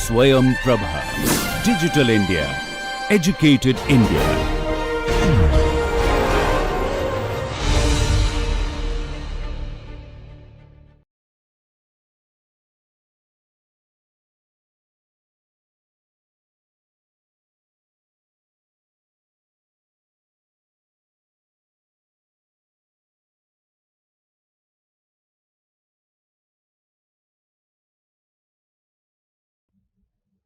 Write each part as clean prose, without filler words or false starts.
स्वयं Prabha, digital India, educated India.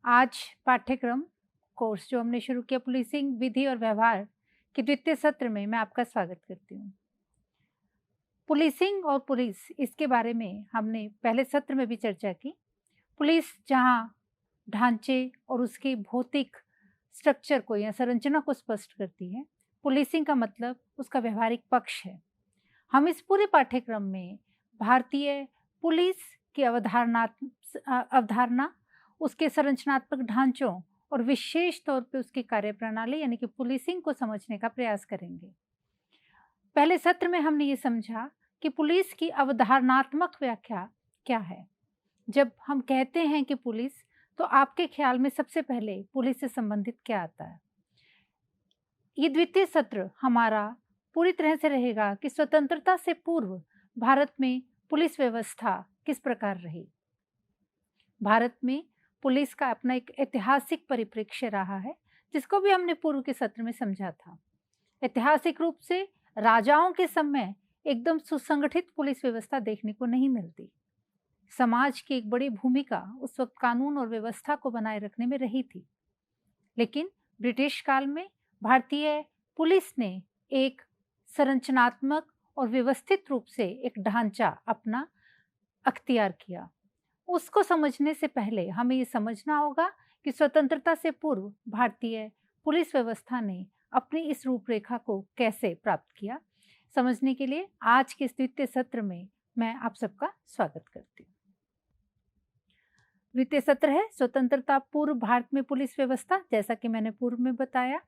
आज पाठ्यक्रम कोर्स जो हमने शुरू किया पुलिसिंग विधि और व्यवहार के द्वितीय सत्र में मैं आपका स्वागत करती हूँ। पुलिसिंग और पुलिस इसके बारे में हमने पहले सत्र में भी चर्चा की। पुलिस जहाँ ढांचे और उसकी भौतिक स्ट्रक्चर को या संरचना को स्पष्ट करती है, पुलिसिंग का मतलब उसका व्यवहारिक पक्ष है। हम इस पूरे पाठ्यक्रम में भारतीय पुलिस की अवधारणा, उसके संरचनात्मक ढांचों और विशेष तौर पे उसकी कार्यप्रणाली यानी कि पुलिसिंग को समझने का प्रयास करेंगे। पहले सत्र में हमने ये समझा कि पुलिस की अवधारणात्मक व्याख्या क्या है। जब हम कहते हैं कि पुलिस, तो आपके ख्याल में सबसे पहले पुलिस से संबंधित क्या आता है? ये द्वितीय सत्र हमारा पूरी तरह से रहेगा कि स्वतंत्रता से पूर्व भारत में पुलिस व्यवस्था किस प्रकार रही। भारत में पुलिस का अपना एक ऐतिहासिक परिप्रेक्ष्य रहा है, जिसको भी हमने पूर्व के सत्र में समझा था। ऐतिहासिक रूप से राजाओं के समय एकदम सुसंगठित पुलिस व्यवस्था देखने को नहीं मिलती। समाज की एक बड़ी भूमिका उस वक्त कानून और व्यवस्था को बनाए रखने में रही थी। लेकिन ब्रिटिश काल में भारतीय पुलिस ने एक संरचनात्मक और व्यवस्थित रूप से एक ढांचा अपना अख्तियार किया। उसको समझने से पहले हमें ये समझना होगा कि स्वतंत्रता से पूर्व भारतीय पुलिस व्यवस्था ने अपनी इस रूपरेखा को कैसे प्राप्त किया। समझने के लिए आज के इस द्वितीय सत्र में मैं आप सबका स्वागत करती हूँ। द्वितीय सत्र है स्वतंत्रता पूर्व भारत में पुलिस व्यवस्था। जैसा कि मैंने पूर्व में बताया,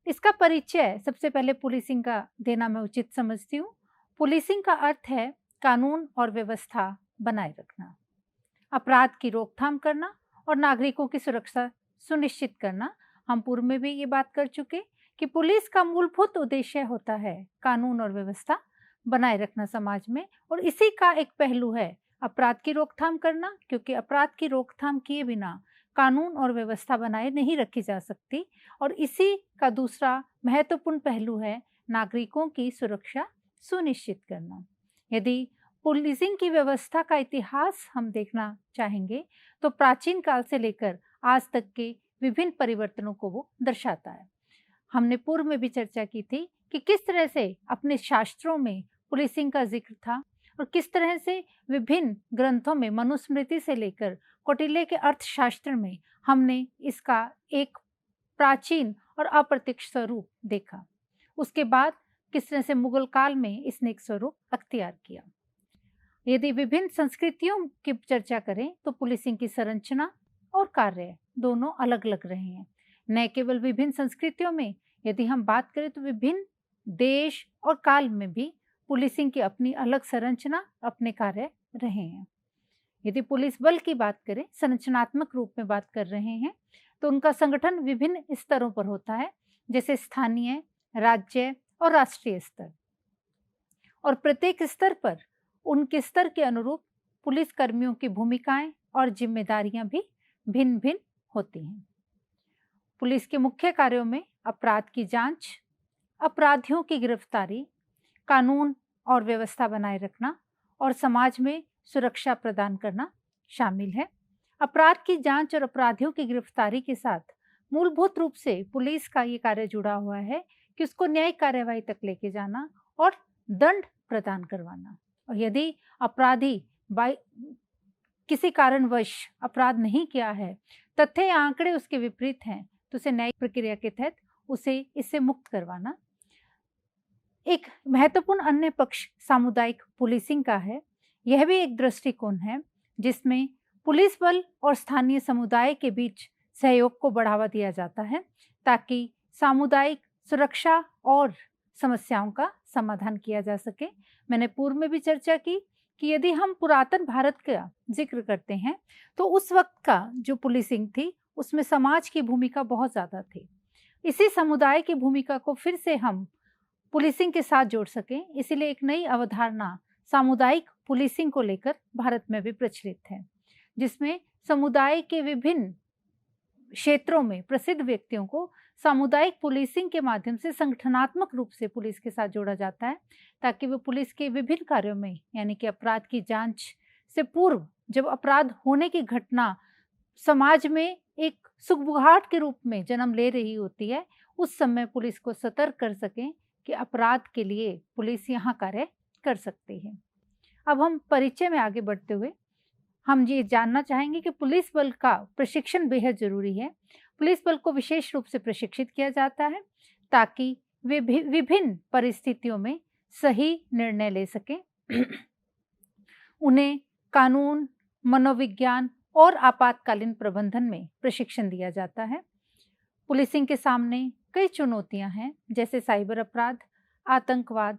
इसका परिचय सबसे पहले पुलिसिंग का देना मैं उचित समझती हूँ। पुलिसिंग का अर्थ है कानून और व्यवस्था बनाए रखना, अपराध की रोकथाम करना और नागरिकों की सुरक्षा सुनिश्चित करना। हम पूर्व में भी ये बात कर चुके कि पुलिस का मूलभूत उद्देश्य होता है कानून और व्यवस्था बनाए रखना समाज में, और इसी का एक पहलू है अपराध की रोकथाम करना, क्योंकि अपराध की रोकथाम किए बिना कानून और व्यवस्था बनाए नहीं रखी जा सकती। और इसी का दूसरा महत्वपूर्ण पहलू है नागरिकों की सुरक्षा सुनिश्चित करना। यदि पुलिसिंग की व्यवस्था का इतिहास हम देखना चाहेंगे तो प्राचीन काल से लेकर आज तक के विभिन्न परिवर्तनों को वो दर्शाता है। हमने पूर्व में भी चर्चा की थी कि किस तरह से अपने शास्त्रों में पुलिसिंग का जिक्र था और किस तरह से विभिन्न ग्रंथों में मनुस्मृति से लेकर कौटिल्य के अर्थशास्त्र में हमने इसका एक प्राचीन और अप्रत्यक्ष स्वरूप देखा। उसके बाद किस तरह से मुगल काल में इसने एक स्वरूप अख्तियार किया। यदि विभिन्न संस्कृतियों की चर्चा करें तो पुलिसिंग की संरचना और कार्य दोनों अलग अलग रहे हैं। न केवल विभिन्न संस्कृतियों में, यदि हम बात करें तो विभिन्न देश और काल में भी पुलिसिंग की अपनी अलग संरचना, अपने कार्य रहे हैं। यदि पुलिस बल की बात करें, संरचनात्मक रूप में बात कर रहे हैं, तो उनका संगठन विभिन्न स्तरों पर होता है, जैसे स्थानीय, राज्य और राष्ट्रीय स्तर। और प्रत्येक स्तर पर उनके स्तर के अनुरूप पुलिस कर्मियों की भूमिकाएं और जिम्मेदारियां भी भिन्न भिन्न होती हैं। पुलिस के मुख्य कार्यों में अपराध की जांच, अपराधियों की गिरफ्तारी, कानून और व्यवस्था बनाए रखना और समाज में सुरक्षा प्रदान करना शामिल है। अपराध की जांच और अपराधियों की गिरफ्तारी के साथ मूलभूत रूप से पुलिस का ये कार्य जुड़ा हुआ है कि उसको न्यायिक कार्यवाही तक लेके जाना और दंड प्रदान करवाना। और यदि अपराधी किसी कारणवश अपराध नहीं किया है, तथ्य या आंकड़े उसके विपरीत हैं, तो उसे न्यायिक प्रक्रिया के तहत उसे इससे मुक्त करवाना। एक महत्वपूर्ण अन्य पक्ष सामुदायिक पुलिसिंग का है। यह भी एक दृष्टिकोण है जिसमें पुलिस बल और स्थानीय समुदाय के बीच सहयोग को बढ़ावा दिया जाता है ताकि सामुदायिक सुरक्षा और समस्याओं का समाधान किया जा सके। मैंने पूर्व में भी चर्चा की कि यदि हम पुरातन भारत का जिक्र करते हैं तो उस वक्त का जो पुलिसिंग थी उसमें समाज की भूमिका बहुत ज़्यादा थी। इसी समुदाय की भूमिका को फिर से हम पुलिसिंग के साथ जोड़ सकें, इसीलिए एक नई अवधारणा सामुदायिक पुलिसिंग को लेकर भारत में भी प्रचलित है, जिसमें समुदाय के विभिन्न क्षेत्रों में प्रसिद्ध व्यक्तियों को सामुदायिक पुलिसिंग के माध्यम से संगठनात्मक रूप से पुलिस के साथ जोड़ा जाता है, ताकि वो पुलिस के विभिन्न कार्यों में, यानी कि अपराध की जांच से पूर्व जब अपराध होने की घटना समाज में एक सुगबुगाहट के रूप में जन्म ले रही होती है, उस समय पुलिस को सतर्क कर सकें कि अपराध के लिए पुलिस यहाँ कार्य कर सकती है। अब हम परिचय में आगे बढ़ते हुए हम ये जानना चाहेंगे कि पुलिस बल का प्रशिक्षण बेहद जरूरी है। पुलिस बल को विशेष रूप से प्रशिक्षित किया जाता है ताकि वे विभिन्न परिस्थितियों में सही निर्णय ले सकें। उन्हें कानून, मनोविज्ञान और आपातकालीन प्रबंधन में प्रशिक्षण दिया जाता है। पुलिसिंग के सामने कई चुनौतियां हैं, जैसे साइबर अपराध, आतंकवाद,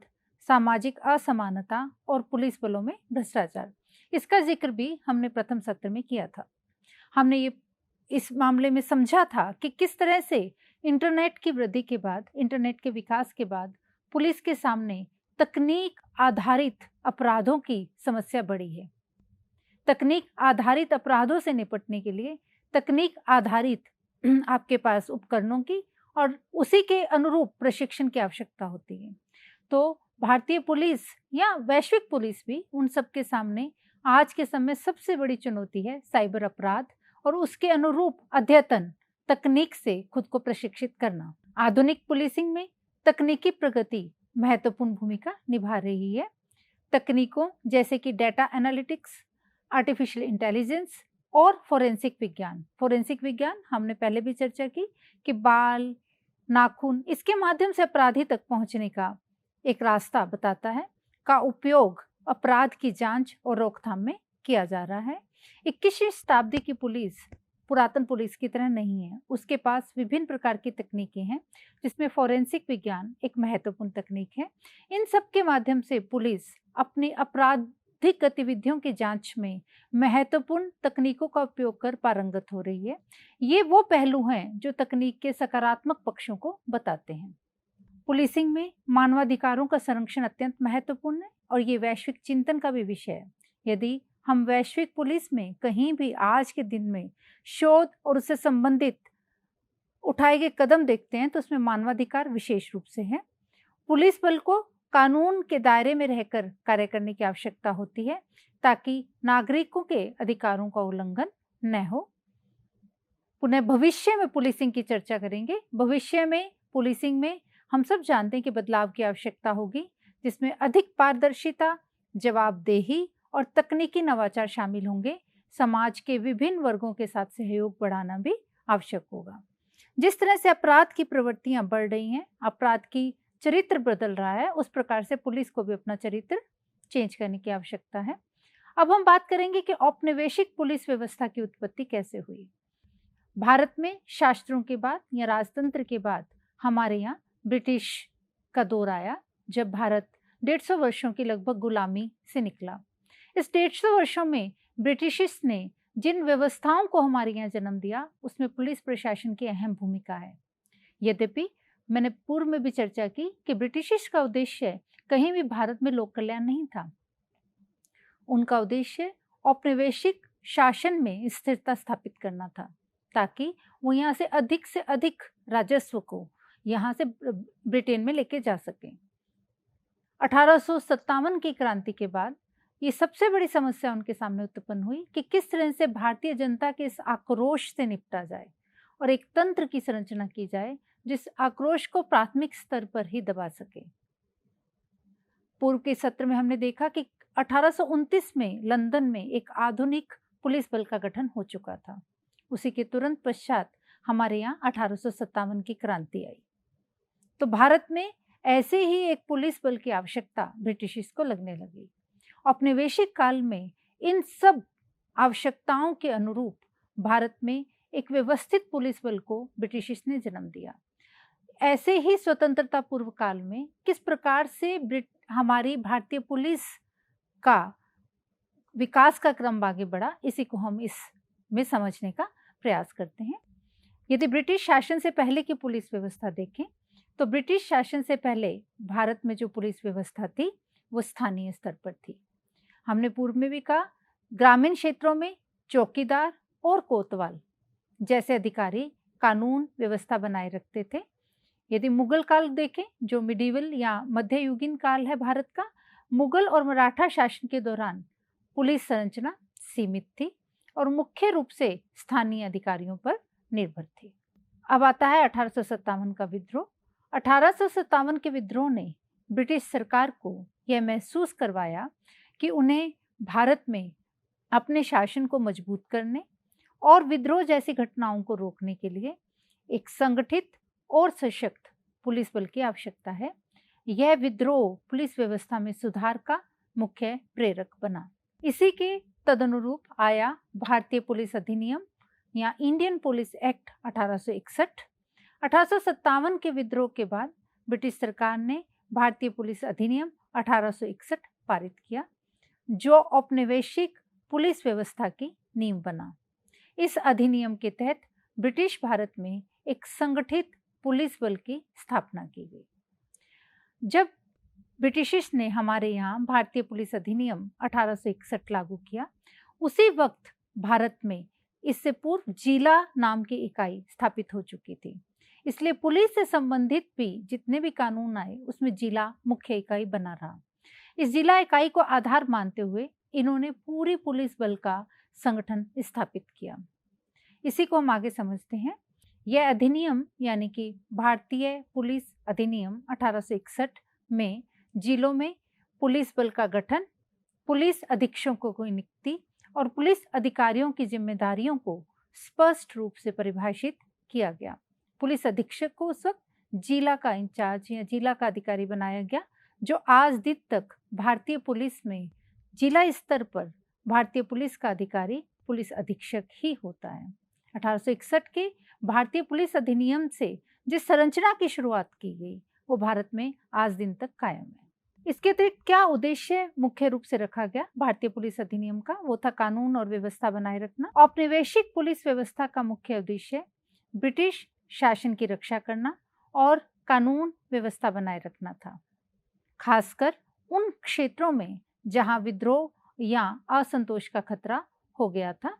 सामाजिक असमानता और पुलिस बलों में भ्रष्टाचार। इसका जिक्र भी हमने प्रथम सत्र में किया था। हमने ये इस मामले में समझा था कि किस तरह से इंटरनेट की वृद्धि के बाद, इंटरनेट के विकास के बाद पुलिस के सामने तकनीक आधारित अपराधों की समस्या बढ़ी है। तकनीक आधारित अपराधों से निपटने के लिए तकनीक आधारित आपके पास उपकरणों की और उसी के अनुरूप प्रशिक्षण की आवश्यकता होती है। तो भारतीय पुलिस या वैश्विक पुलिस भी उन सब के सामने आज के समय सबसे बड़ी चुनौती है साइबर अपराध और उसके अनुरूप अद्यतन तकनीक से खुद को प्रशिक्षित करना। आधुनिक पुलिसिंग में तकनीकी प्रगति महत्वपूर्ण भूमिका निभा रही है। तकनीकों जैसे कि डेटा एनालिटिक्स, आर्टिफिशियल इंटेलिजेंस और फोरेंसिक विज्ञान। फोरेंसिक विज्ञान हमने पहले भी चर्चा की कि बाल, नाखून, इसके माध्यम से अपराधी तक पहुंचने का एक रास्ता बताता है, का उपयोग अपराध की जांच और रोकथाम में किया जा रहा है। 21वीं शताब्दी की पुलिस पुरातन पुलिस की तरह नहीं है। उसके पास विभिन्न प्रकार की तकनीकें हैं, जिसमें फोरेंसिक विज्ञान एक महत्वपूर्ण तकनीक है। इन सब के माध्यम से पुलिस अपनी आपराधिक गतिविधियों की जांच में महत्वपूर्ण तकनीकों का उपयोग कर पारंगत हो रही है। ये वो पहलू हैं जो तकनीक के सकारात्मक पक्षों को बताते हैं। पुलिसिंग में मानवाधिकारों का संरक्षण अत्यंत महत्वपूर्ण है और ये वैश्विक चिंतन का भी विषय है। यदि हम वैश्विक पुलिस में कहीं भी आज के दिन में शोध और उससे संबंधित उठाए गए कदम देखते हैं तो उसमें मानवाधिकार विशेष रूप से है। पुलिस बल को कानून के दायरे में रहकर कार्य करने की आवश्यकता होती है ताकि नागरिकों के अधिकारों का उल्लंघन न हो। पुनः भविष्य में पुलिसिंग की चर्चा करेंगे। भविष्य में पुलिसिंग में हम सब जानते हैं कि बदलाव की आवश्यकता होगी, जिसमें अधिक पारदर्शिता, जवाबदेही और तकनीकी नवाचार शामिल होंगे। समाज के विभिन्न वर्गों के साथ सहयोग बढ़ाना भी आवश्यक होगा। जिस तरह से अपराध की प्रवृत्तियां बढ़ रही हैं, अपराध की चरित्र बदल रहा है, उस प्रकार से पुलिस को भी अपना चरित्र चेंज करने की आवश्यकता है। अब हम बात करेंगे कि औपनिवेशिक पुलिस व्यवस्था की उत्पत्ति कैसे हुई। भारत में शास्त्रों के बाद या राजतंत्र के बाद हमारे यहाँ ब्रिटिश का दौर आया, जब भारत 150 वर्षों की लगभग गुलामी से निकला। इस 150 वर्षों में ब्रिटिशिस ने जिन व्यवस्थाओं को हमारे यहाँ जन्म दिया, उसमें पुलिस प्रशासन की अहम भूमिका है। यद्यपि मैंने पूर्व में भी चर्चा की कि ब्रिटिशिस का उद्देश्य कहीं भी भारत में लोक कल्याण नहीं था। उनका उद्देश्य औपनिवेशिक शासन में स्थिरता स्थापित करना था, ताकि वो यहाँ से अधिक राजस्व को यहाँ से ब्रिटेन में लेके जा सकें। 1857 की क्रांति के बाद ये सबसे बड़ी समस्या उनके सामने उत्पन्न हुई कि किस तरह से भारतीय जनता के इस आक्रोश से निपटा जाए और एक तंत्र की संरचना की जाए जिस आक्रोश को प्राथमिक स्तर पर ही दबा सके। पूर्व के सत्र में हमने देखा कि 1829 में लंदन में एक आधुनिक पुलिस बल का गठन हो चुका था। उसी के तुरंत पश्चात हमारे यहाँ 1857 की क्रांति आई। तो भारत में ऐसे ही एक पुलिस बल की आवश्यकता ब्रिटिशिस को लगने लगी। औपनिवेशिक काल में इन सब आवश्यकताओं के अनुरूप भारत में एक व्यवस्थित पुलिस बल को ब्रिटिशिस ने जन्म दिया। ऐसे ही स्वतंत्रता पूर्व काल में किस प्रकार से हमारी भारतीय पुलिस का विकास का क्रम आगे बढ़ा, इसी को हम इसमें समझने का प्रयास करते हैं। यदि ब्रिटिश शासन से पहले की पुलिस व्यवस्था देखें तो ब्रिटिश शासन से पहले भारत में जो पुलिस व्यवस्था थी वो स्थानीय स्तर पर थी। हमने पूर्व में भी कहा, ग्रामीण क्षेत्रों में चौकीदार और कोतवाल जैसे अधिकारी कानून व्यवस्था बनाए रखते थे। यदि मुगल काल देखें, जो मिडीवल या मध्ययुगीन काल है भारत का, मुगल और मराठा शासन के दौरान पुलिस संरचना सीमित थी और मुख्य रूप से स्थानीय अधिकारियों पर निर्भर थी। अब आता है 1857 का विद्रोह। 1857 के विद्रोह ने ब्रिटिश सरकार को यह महसूस करवाया कि उन्हें भारत में अपने शासन को मजबूत करने और विद्रोह जैसी घटनाओं को रोकने के लिए एक संगठित और सशक्त पुलिस बल की आवश्यकता है। यह विद्रोह पुलिस व्यवस्था में सुधार का मुख्य प्रेरक बना। इसी के तदनुरूप आया भारतीय पुलिस अधिनियम या इंडियन पुलिस एक्ट 1861। 1857 के विद्रोह के बाद ब्रिटिश सरकार ने भारतीय पुलिस अधिनियम 1861 पारित किया, जो औपनिवेशिक पुलिस व्यवस्था की नींव बना। इस अधिनियम के तहत ब्रिटिश भारत में एक संगठित पुलिस बल की स्थापना की गई। जब ब्रिटिशर्स ने हमारे यहाँ भारतीय पुलिस अधिनियम 1861 लागू किया, उसी वक्त भारत में इससे पूर्व जिला नाम की इकाई स्थापित हो चुकी थी। इसलिए पुलिस से संबंधित भी जितने भी कानून आए उसमें जिला मुख्य इकाई बना रहा। इस जिला इकाई को आधार मानते हुए इन्होंने पूरी पुलिस बल का संगठन स्थापित किया। इसी को हम आगे समझते हैं। यह अधिनियम यानी कि भारतीय पुलिस अधिनियम 1861 में जिलों में पुलिस बल का गठन, पुलिस अधीक्षकों की नियुक्ति और पुलिस अधिकारियों की जिम्मेदारियों को स्पष्ट रूप से परिभाषित किया गया। पुलिस अधीक्षक को उस वक्त जिला का इंचार्ज या जिला का अधिकारी बनाया गया, जो आज दिन तक भारतीय पुलिस में जिला स्तर पर भारतीय पुलिस का अधिकारी पुलिस अधीक्षक ही होता है। 1861 के भारतीय पुलिस अधिनियम से जिस संरचना की शुरुआत की गई वो भारत में आज दिन तक कायम है। इसके अतिरिक्त क्या उद्देश्य मुख्य रूप से रखा गया भारतीय पुलिस अधिनियम का? वो था कानून और व्यवस्था बनाए रखना। औपनिवेशिक पुलिस व्यवस्था का मुख्य उद्देश्य ब्रिटिश शासन की रक्षा करना और कानून व्यवस्था बनाए रखना था, खासकर उन क्षेत्रों में जहां विद्रोह या असंतोष का खतरा हो गया था।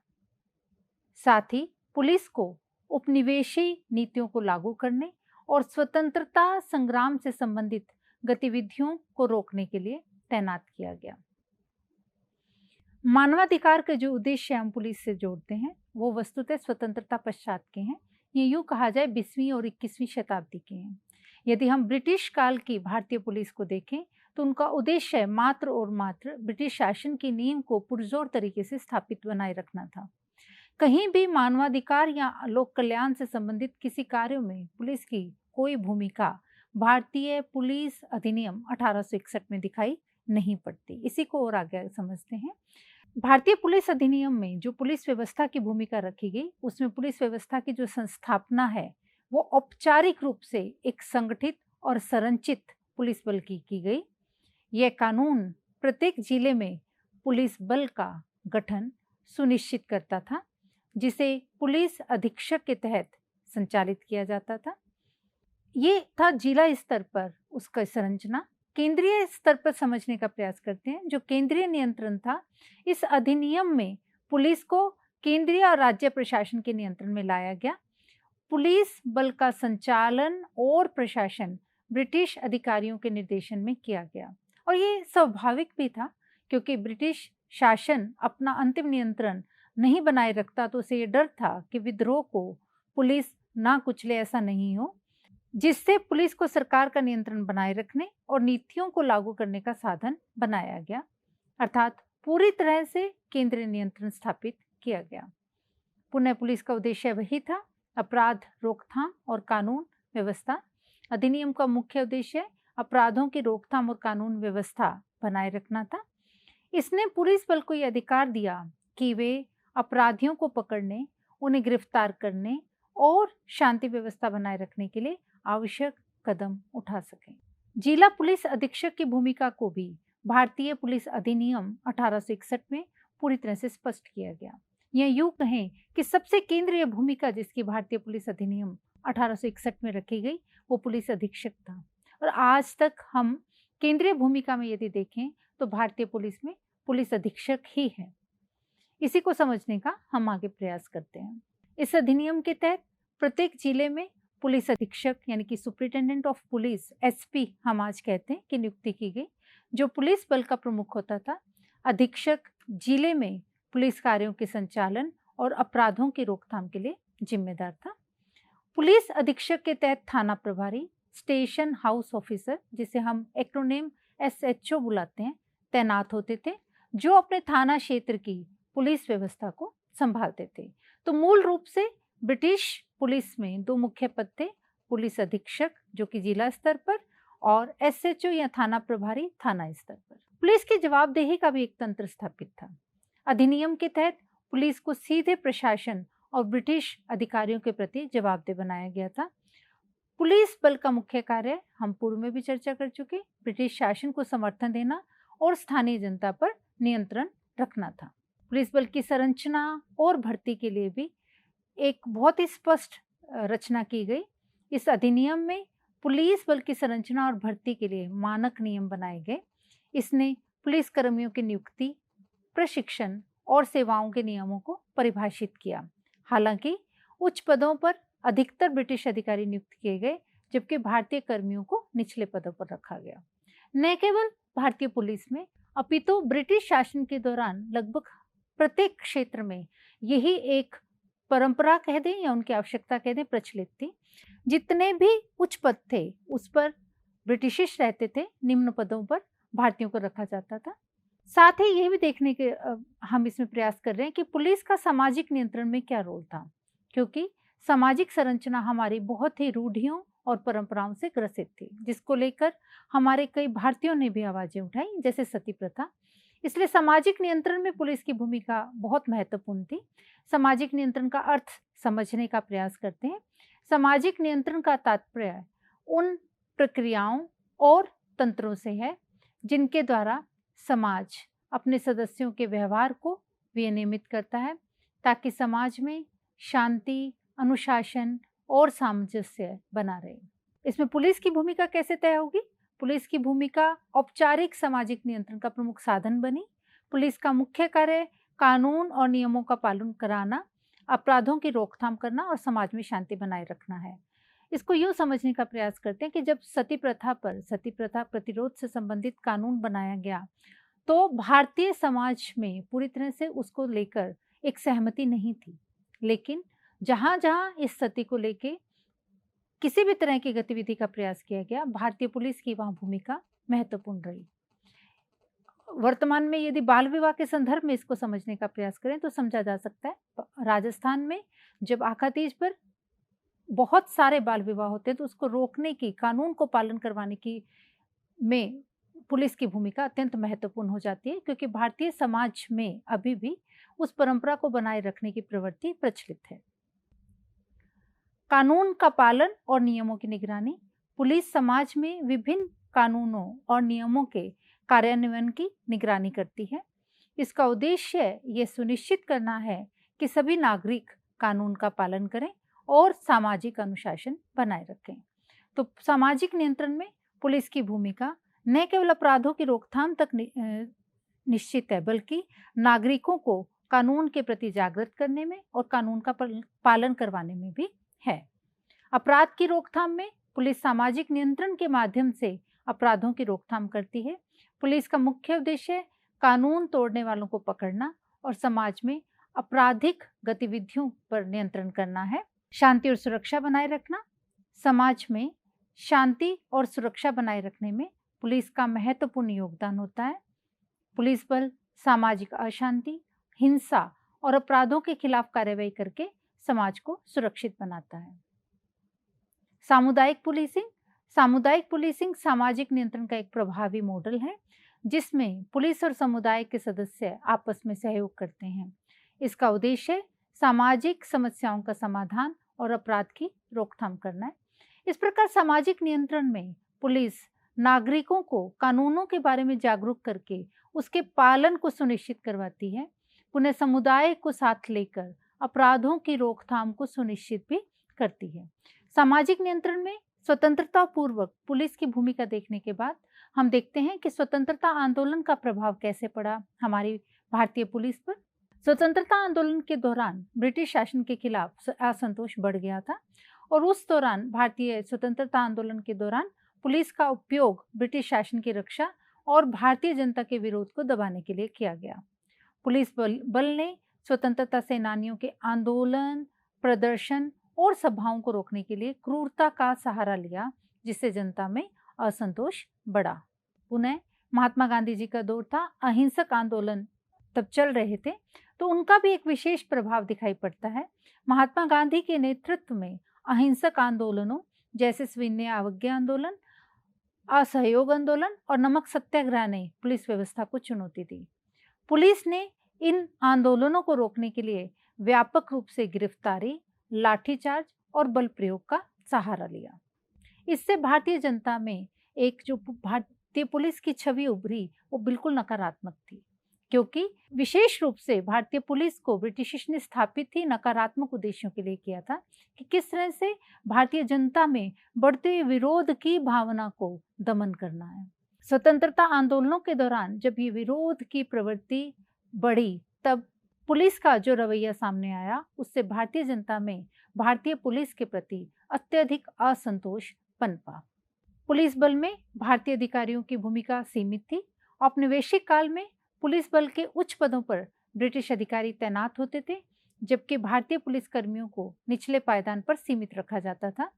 साथ ही पुलिस को उपनिवेशी नीतियों को लागू करने और स्वतंत्रता संग्राम से संबंधित गतिविधियों को रोकने के लिए तैनात किया गया। मानवाधिकार के जो उद्देश्य हम पुलिस से जोड़ते हैं वो वस्तुतः स्वतंत्रता पश्चात के हैं। ये यूँ कहा जाए 20वीं और 21वीं शताब्दी के हैं। यदि हम ब्रिटिश काल की भारतीय पुलिस को देखें तो उनका उद्देश्य मात्र और मात्र ब्रिटिश शासन की नींव को पुरजोर तरीके से स्थापित बनाए रखना था। कहीं भी मानवाधिकार या लोक कल्याण से संबंधित किसी कार्यों में पुलिस की कोई भूमिका भारतीय पुलिस अधिनियम 1861 में दिखाई नहीं पड़ती। इसी को और आगे समझते हैं। भारतीय पुलिस अधिनियम में जो पुलिस व्यवस्था की भूमिका रखी गई उसमें पुलिस व्यवस्था की जो संस्थापना है वो औपचारिक रूप से एक संगठित और संरचित पुलिस बल की गई। यह कानून प्रत्येक जिले में पुलिस बल का गठन सुनिश्चित करता था, जिसे पुलिस अधीक्षक के तहत संचालित किया जाता था। ये था जिला स्तर पर उसका संरचना। केंद्रीय स्तर पर समझने का प्रयास करते हैं। जो केंद्रीय नियंत्रण था, इस अधिनियम में पुलिस को केंद्रीय और राज्य प्रशासन के नियंत्रण में लाया गया। पुलिस बल का संचालन और प्रशासन ब्रिटिश अधिकारियों के निर्देशन में किया गया और ये स्वाभाविक भी था, क्योंकि ब्रिटिश शासन अपना अंतिम नियंत्रण नहीं बनाए रखता तो उसे ये डर था कि विद्रोह को पुलिस ना कुचले, ऐसा नहीं हो, जिससे पुलिस को सरकार का नियंत्रण बनाए रखने और नीतियों को लागू करने का साधन बनाया गया, अर्थात पूरी तरह से केंद्रीय नियंत्रण स्थापित किया गया। पुनः पुलिस का उद्देश्य वही था, अपराध रोकथाम और कानून व्यवस्था। अधिनियम का मुख्य उद्देश्य अपराधों की रोकथाम और कानून व्यवस्था बनाए रखना था। इसने पुलिस बल को यह अधिकार दिया कि वे अपराधियों को पकड़ने, उन्हें गिरफ्तार करने और शांति व्यवस्था बनाए रखने के लिए आवश्यक कदम उठा सकें। जिला पुलिस अधीक्षक की भूमिका को भी भारतीय पुलिस अधिनियम 1861 में पूरी तरह से स्पष्ट किया गया। यह यूं कहें कि सबसे केंद्रीय भूमिका जिसकी भारतीय पुलिस अधिनियम 1861 में रखी गई वो पुलिस अधीक्षक था। और आज तक हम केंद्रीय भूमिका में यदि देखें तो भारतीय पुलिस में पुलिस अधीक्षक ही है। इसी को समझने का हम आगे प्रयास करते हैं। इस अधिनियम के तहत प्रत्येक जिले में पुलिस अधीक्षक यानी कि सुपरिटेंडेंट ऑफ पुलिस, एसपी हम आज कहते हैं, की नियुक्ति की गई, जो पुलिस बल का प्रमुख होता था। अधीक्षक जिले में पुलिस कार्यों के संचालन और अपराधों की रोकथाम के लिए जिम्मेदार था। पुलिस अधीक्षक के तहत थाना प्रभारी, स्टेशन हाउस ऑफिसर, जिसे हम एक्रोनेम SHO बुलाते हैं, तैनात होते थे, जो अपने थाना क्षेत्र की पुलिस व्यवस्था को संभालते थे। तो मूल रूप से ब्रिटिश पुलिस में दो मुख्य पद थे, पुलिस अधीक्षक जो कि जिला स्तर पर, और SHO या थाना प्रभारी थाना स्तर पर। पुलिस की जवाबदेही का भी एक तंत्र स्थापित था। अधिनियम के तहत पुलिस को सीधे प्रशासन और ब्रिटिश अधिकारियों के प्रति जवाबदेह बनाया गया था। पुलिस बल का मुख्य कार्य हम पूर्व में भी चर्चा कर चुके, ब्रिटिश शासन को समर्थन देना और स्थानीय जनता पर नियंत्रण रखना था। पुलिस बल की संरचना और भर्ती के लिए भी एक बहुत ही स्पष्ट रचना की गई। इस अधिनियम में पुलिस बल की संरचना और भर्ती के लिए मानक नियम बनाए गए। इसने पुलिस कर्मियों की नियुक्ति, प्रशिक्षण और सेवाओं के नियमों को परिभाषित किया। हालांकि उच्च पदों पर अधिकतर ब्रिटिश अधिकारी नियुक्त किए गए, जबकि भारतीय कर्मियों को निचले पदों पर रखा गया। न केवल भारतीय पुलिस में अपितु ब्रिटिश शासन के दौरान लगभग प्रत्येक क्षेत्र में यही एक परंपरा कह दें या उनकी आवश्यकता कह दें प्रचलित थी। जितने भी उच्च पद थे उस पर ब्रिटिशिश रहते थे, निम्न पदों पर भारतीयों को रखा जाता था। साथ ही यह भी देखने के हम इसमें प्रयास कर रहे हैं कि पुलिस का सामाजिक नियंत्रण में क्या रोल था, क्योंकि सामाजिक संरचना हमारी बहुत ही रूढ़ियों और परंपराओं से ग्रसित थी, जिसको लेकर हमारे कई भारतीयों ने भी आवाजें उठाई, जैसे सती प्रथा। इसलिए सामाजिक नियंत्रण में पुलिस की भूमिका बहुत महत्वपूर्ण थी। सामाजिक नियंत्रण का अर्थ समझने का प्रयास करते हैं। सामाजिक नियंत्रण का तात्पर्य उन प्रक्रियाओं और तंत्रों से है जिनके द्वारा समाज अपने सदस्यों के व्यवहार को विनियमित करता है, ताकि समाज में शांति, अनुशासन और सामंजस्य बना रहे। इसमें पुलिस की भूमिका कैसे तय होगी? पुलिस की भूमिका औपचारिक सामाजिक नियंत्रण का प्रमुख साधन बनी। पुलिस का मुख्य कार्य कानून और नियमों का पालन कराना, अपराधों की रोकथाम करना और समाज में शांति बनाए रखना है। इसको यूँ समझने का प्रयास करते हैं कि जब सती प्रथा प्रतिरोध से संबंधित कानून बनाया गया, तो भारतीय समाज में पूरी तरह से उसको लेकर एक सहमति नहीं थी। लेकिन जहाँ जहाँ इस सती को लेके किसी भी तरह की गतिविधि का प्रयास किया गया, भारतीय पुलिस की वहाँ भूमिका महत्वपूर्ण रही। वर्तमान में यदि बाल विवाह के संदर्भ में इसको समझने का प्रयास करें तो समझा जा सकता है, राजस्थान में जब आखा तीज पर बहुत सारे बाल विवाह होते हैं तो उसको रोकने की, कानून को पालन करवाने की में पुलिस की भूमिका अत्यंत महत्वपूर्ण हो जाती है, क्योंकि भारतीय समाज में अभी भी उस परंपरा को बनाए रखने की प्रवृत्ति प्रचलित है। कानून का पालन और नियमों की निगरानी। पुलिस समाज में विभिन्न कानूनों और नियमों के कार्यान्वयन की निगरानी करती है। इसका उद्देश्य ये सुनिश्चित करना है कि सभी नागरिक कानून का पालन करें और सामाजिक अनुशासन बनाए रखें। तो सामाजिक नियंत्रण में पुलिस की भूमिका न केवल अपराधों की रोकथाम तक निश्चित है, बल्कि नागरिकों को कानून के प्रति जागृत करने में और कानून का पालन करवाने में भी है। अपराध की रोकथाम में पुलिस सामाजिक नियंत्रण के माध्यम से अपराधों की रोकथाम करती है। पुलिस का मुख्य उद्देश्य कानून तोड़ने वालों को पकड़ना और समाज में आपराधिक गतिविधियों पर नियंत्रण करना है। शांति और सुरक्षा बनाए रखना। समाज में शांति और सुरक्षा बनाए रखने में पुलिस का महत्वपूर्ण योगदान होता है। पुलिस बल सामाजिक अशांति, हिंसा और अपराधों के खिलाफ कार्रवाई करके समाज को सुरक्षित बनाता है। सामुदायिक पुलिसिंग। सामुदायिक पुलिसिंग सामाजिक नियंत्रण का एक प्रभावी मॉडल है, जिसमें पुलिस और समुदाय के सदस्य आपस में सहयोग करते हैं। इसका उद्देश्य सामाजिक समस्याओं का समाधान और अपराध की रोकथाम करना है। इस प्रकार सामाजिक नियंत्रण में पुलिस नागरिकों को कानूनों के बारे में जागरूक करके उसके पालन को सुनिश्चित करवाती है। पुनः समुदाय को साथ लेकर अपराधों की रोकथाम को सुनिश्चित भी करती है। सामाजिक नियंत्रण में स्वतंत्रता पूर्वक पुलिस की भूमिका देखने के बाद हम देखते हैं कि स्वतंत्रता आंदोलन का प्रभाव कैसे पड़ा हमारी भारतीय पुलिस पर। स्वतंत्रता आंदोलन के दौरान ब्रिटिश शासन के खिलाफ असंतोष बढ़ गया था और उस दौरान भारतीय स्वतंत्रता आंदोलन के दौरान पुलिस का उपयोग ब्रिटिश शासन की रक्षा और भारतीय जनता के विरोध को दबाने के लिए किया गया। पुलिस बल ने स्वतंत्रता सेनानियों के आंदोलन, प्रदर्शन और सभाओं को रोकने के लिए क्रूरता का सहारा लिया, जिससे जनता में असंतोष बढ़ा। पुनः महात्मा गांधी जी का दौर था, अहिंसक आंदोलन तब चल रहे थे, तो उनका भी एक विशेष प्रभाव दिखाई पड़ता है। महात्मा गांधी के नेतृत्व में अहिंसक आंदोलनों जैसे सविनय अवज्ञा आंदोलन, असहयोग आंदोलन और नमक सत्याग्रह ने पुलिस व्यवस्था को चुनौती दी। पुलिस ने इन आंदोलनों को रोकने के लिए व्यापक रूप से गिरफ्तारी, लाठीचार्ज और बल प्रयोग का सहारा लिया। इससे भारतीय जनता में एक जो भारतीय पुलिस की छवि उभरी वो बिल्कुल नकारात्मक थी, क्योंकि विशेष रूप से भारतीय पुलिस को ब्रिटिश ने स्थापित ही नकारात्मक उद्देश्यों के लिए किया था कि किस तरह से भारतीय जनता में बढ़ते हुए विरोध की भावना को दमन करना है। स्वतंत्रता आंदोलनों के दौरान जब ये विरोध की प्रवृत्ति बढ़ी, तब पुलिस का जो रवैया सामने आया, उससे भारतीय जनता में भारतीय पुलिस के प्रति अत्यधिक असंतोष पनपा। पुलिस बल में भारतीय अधिकारियों की भूमिका सीमित थी। औपनिवेशिक काल में पुलिस बल के उच्च पदों पर ब्रिटिश अधिकारी तैनात होते थे, जबकि भारतीय पुलिस कर्मियों को निचले पायदान पर सीमित रखा जाता था।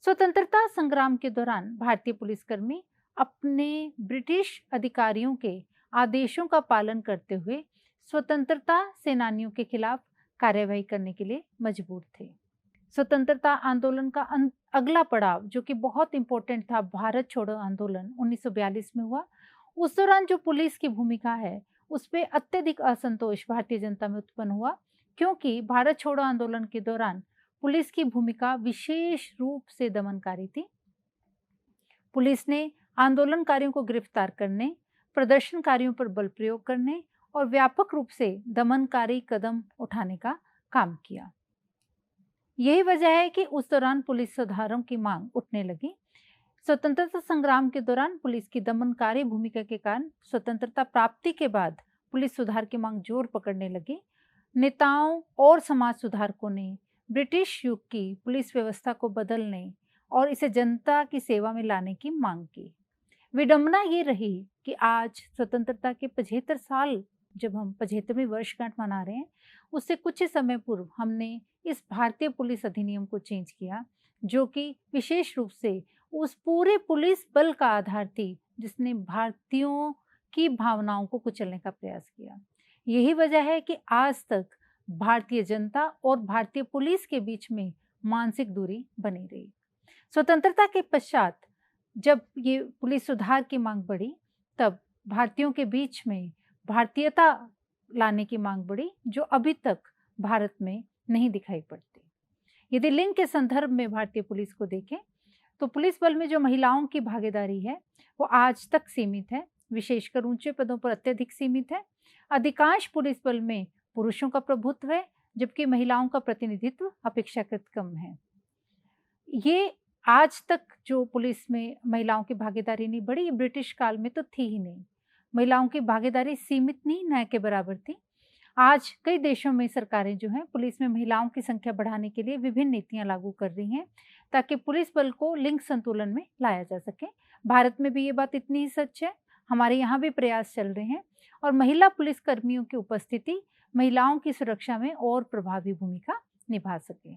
स्वतंत्रता संग्राम के दौरान भारतीय पुलिसकर्मी अपने ब्रिटिश अधिकारियों के आदेशों का पालन करते हुए स्वतंत्रता सेनानियों के खिलाफ कार्यवाही करने के लिए मजबूर थे। स्वतंत्रता आंदोलन का अगला पड़ाव, जो कि बहुत इंपॉर्टेंट था, भारत छोड़ो आंदोलन 1942 में हुआ। उस दौरान जो पुलिस की भूमिका है, उस पर अत्यधिक असंतोष भारतीय जनता में उत्पन्न हुआ, क्योंकि भारत छोड़ो आंदोलन के दौरान पुलिस की भूमिका विशेष रूप से दमनकारी थी। पुलिस ने आंदोलनकारियों को गिरफ्तार करने, प्रदर्शनकारियों पर बल प्रयोग करने और व्यापक रूप से दमनकारी कदम उठाने का काम किया। यही वजह है कि उस दौरान पुलिस सुधारों की मांग उठने लगी। स्वतंत्रता संग्राम के दौरान पुलिस की दमनकारी भूमिका के कारण स्वतंत्रता प्राप्ति के बाद पुलिस सुधार की मांग जोर पकड़ने लगी। नेताओं और समाज सुधारकों ने ब्रिटिश युग की पुलिस व्यवस्था को बदलने और इसे जनता की सेवा में लाने की मांग की। विडंबना ये रही कि आज स्वतंत्रता के 75 साल, जब हम 75वीं वर्षगांठ मना रहे हैं, उससे कुछ ही समय पूर्व हमने इस भारतीय पुलिस अधिनियम को चेंज किया, जो कि विशेष रूप से उस पूरे पुलिस बल का आधार थी जिसने भारतीयों की भावनाओं को कुचलने का प्रयास किया। यही वजह है कि आज तक भारतीय जनता और भारतीय पुलिस के बीच में मानसिक दूरी बनी रही। स्वतंत्रता के पश्चात जब ये पुलिस सुधार की मांग बढ़ी, तब भारतीयों के बीच में भारतीयता लाने की मांग बढ़ी, जो अभी तक भारत में नहीं दिखाई पड़ती। यदि लिंग के संदर्भ में भारतीय पुलिस को देखें, तो पुलिस बल में जो महिलाओं की भागीदारी है वो आज तक सीमित है, विशेषकर ऊंचे पदों पर अत्यधिक सीमित है। अधिकांश पुलिस बल में पुरुषों का प्रभुत्व है, जबकि महिलाओं का प्रतिनिधित्व अपेक्षाकृत कम है। ये आज तक जो पुलिस में महिलाओं की भागीदारी नहीं बढ़ी, ब्रिटिश काल में तो थी ही नहीं। महिलाओं की भागीदारी सीमित नहीं, न के बराबर थी। आज कई देशों में सरकारें जो हैं पुलिस में महिलाओं की संख्या बढ़ाने के लिए विभिन्न नीतियां लागू कर रही हैं, ताकि पुलिस बल को लिंग संतुलन में लाया जा सके। भारत में भी ये बात इतनी ही सच है, हमारे यहाँ भी प्रयास चल रहे हैं और महिला पुलिस कर्मियों की उपस्थिति महिलाओं की सुरक्षा में और प्रभावी भूमिका निभा सके।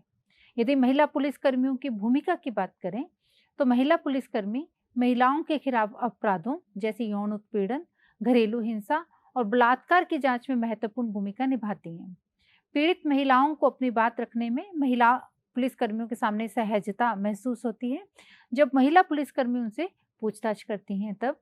यदि महिला पुलिस कर्मियों की भूमिका की बात करें, तो महिला पुलिसकर्मी महिलाओं के खिलाफ अपराधों जैसे यौन उत्पीड़न, घरेलू हिंसा और बलात्कार की जांच में महत्वपूर्ण भूमिका निभाती हैं। पीड़ित महिलाओं को अपनी बात रखने में महिला पुलिसकर्मियों के सामने सहजता महसूस होती है। जब महिला पुलिसकर्मी उनसे पूछताछ करती हैं, तब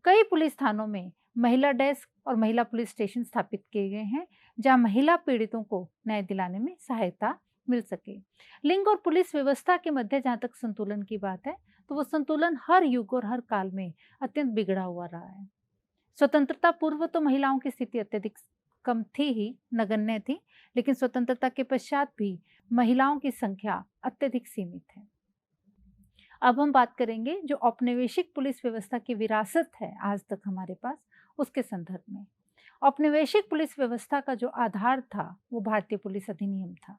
कई पुलिस थानों में महिला डेस्क और महिला पुलिस स्टेशन स्थापित किए गए हैं, जहां महिला पीड़ितों को न्याय दिलाने में सहायता मिल सके। लिंग और पुलिस व्यवस्था के मध्य जहाँ तक संतुलन की बात है, तो वो संतुलन हर युग और हर काल में अत्यंत बिगड़ा हुआ रहा है। स्वतंत्रता पूर्व तो महिलाओं की स्थिति अत्यधिक कम थी ही, नगण्य थी, लेकिन स्वतंत्रता के पश्चात भी महिलाओं की संख्या अत्यधिक सीमित है। अब हम बात करेंगे जो औपनिवेशिक पुलिस व्यवस्था की विरासत है आज तक हमारे पास, उसके संदर्भ में। औपनिवेशिक पुलिस व्यवस्था का जो आधार था वो भारतीय पुलिस अधिनियम था।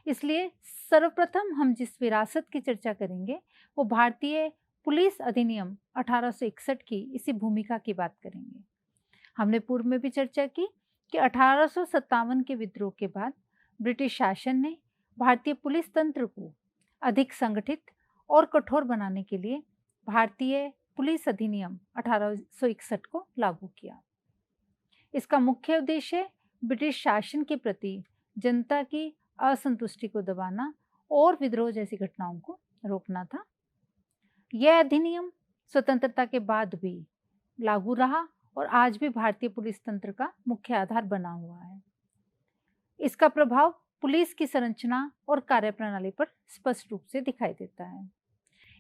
इसलिए सर्वप्रथम हम जिस विरासत की चर्चा करेंगे वो भारतीय पुलिस अधिनियम 1861 की इसी भूमिका की बात करेंगे। हमने पूर्व में भी चर्चा की कि 1857 के विद्रोह के बाद ब्रिटिश शासन ने भारतीय पुलिस तंत्र को अधिक संगठित और कठोर बनाने के लिए भारतीय पुलिस अधिनियम 1861 को लागू किया। इसका मुख्य उद्देश्य ब्रिटिश शासन के प्रति जनता की असंतुष्टि को दबाना और विद्रोह जैसी घटनाओं को रोकना था। यह अधिनियम स्वतंत्रता के बाद भी लागू रहा और आज भी भारतीय पुलिस तंत्र का मुख्य आधार बना हुआ है। इसका प्रभाव पुलिस की संरचना और कार्यप्रणाली पर स्पष्ट रूप से दिखाई देता है।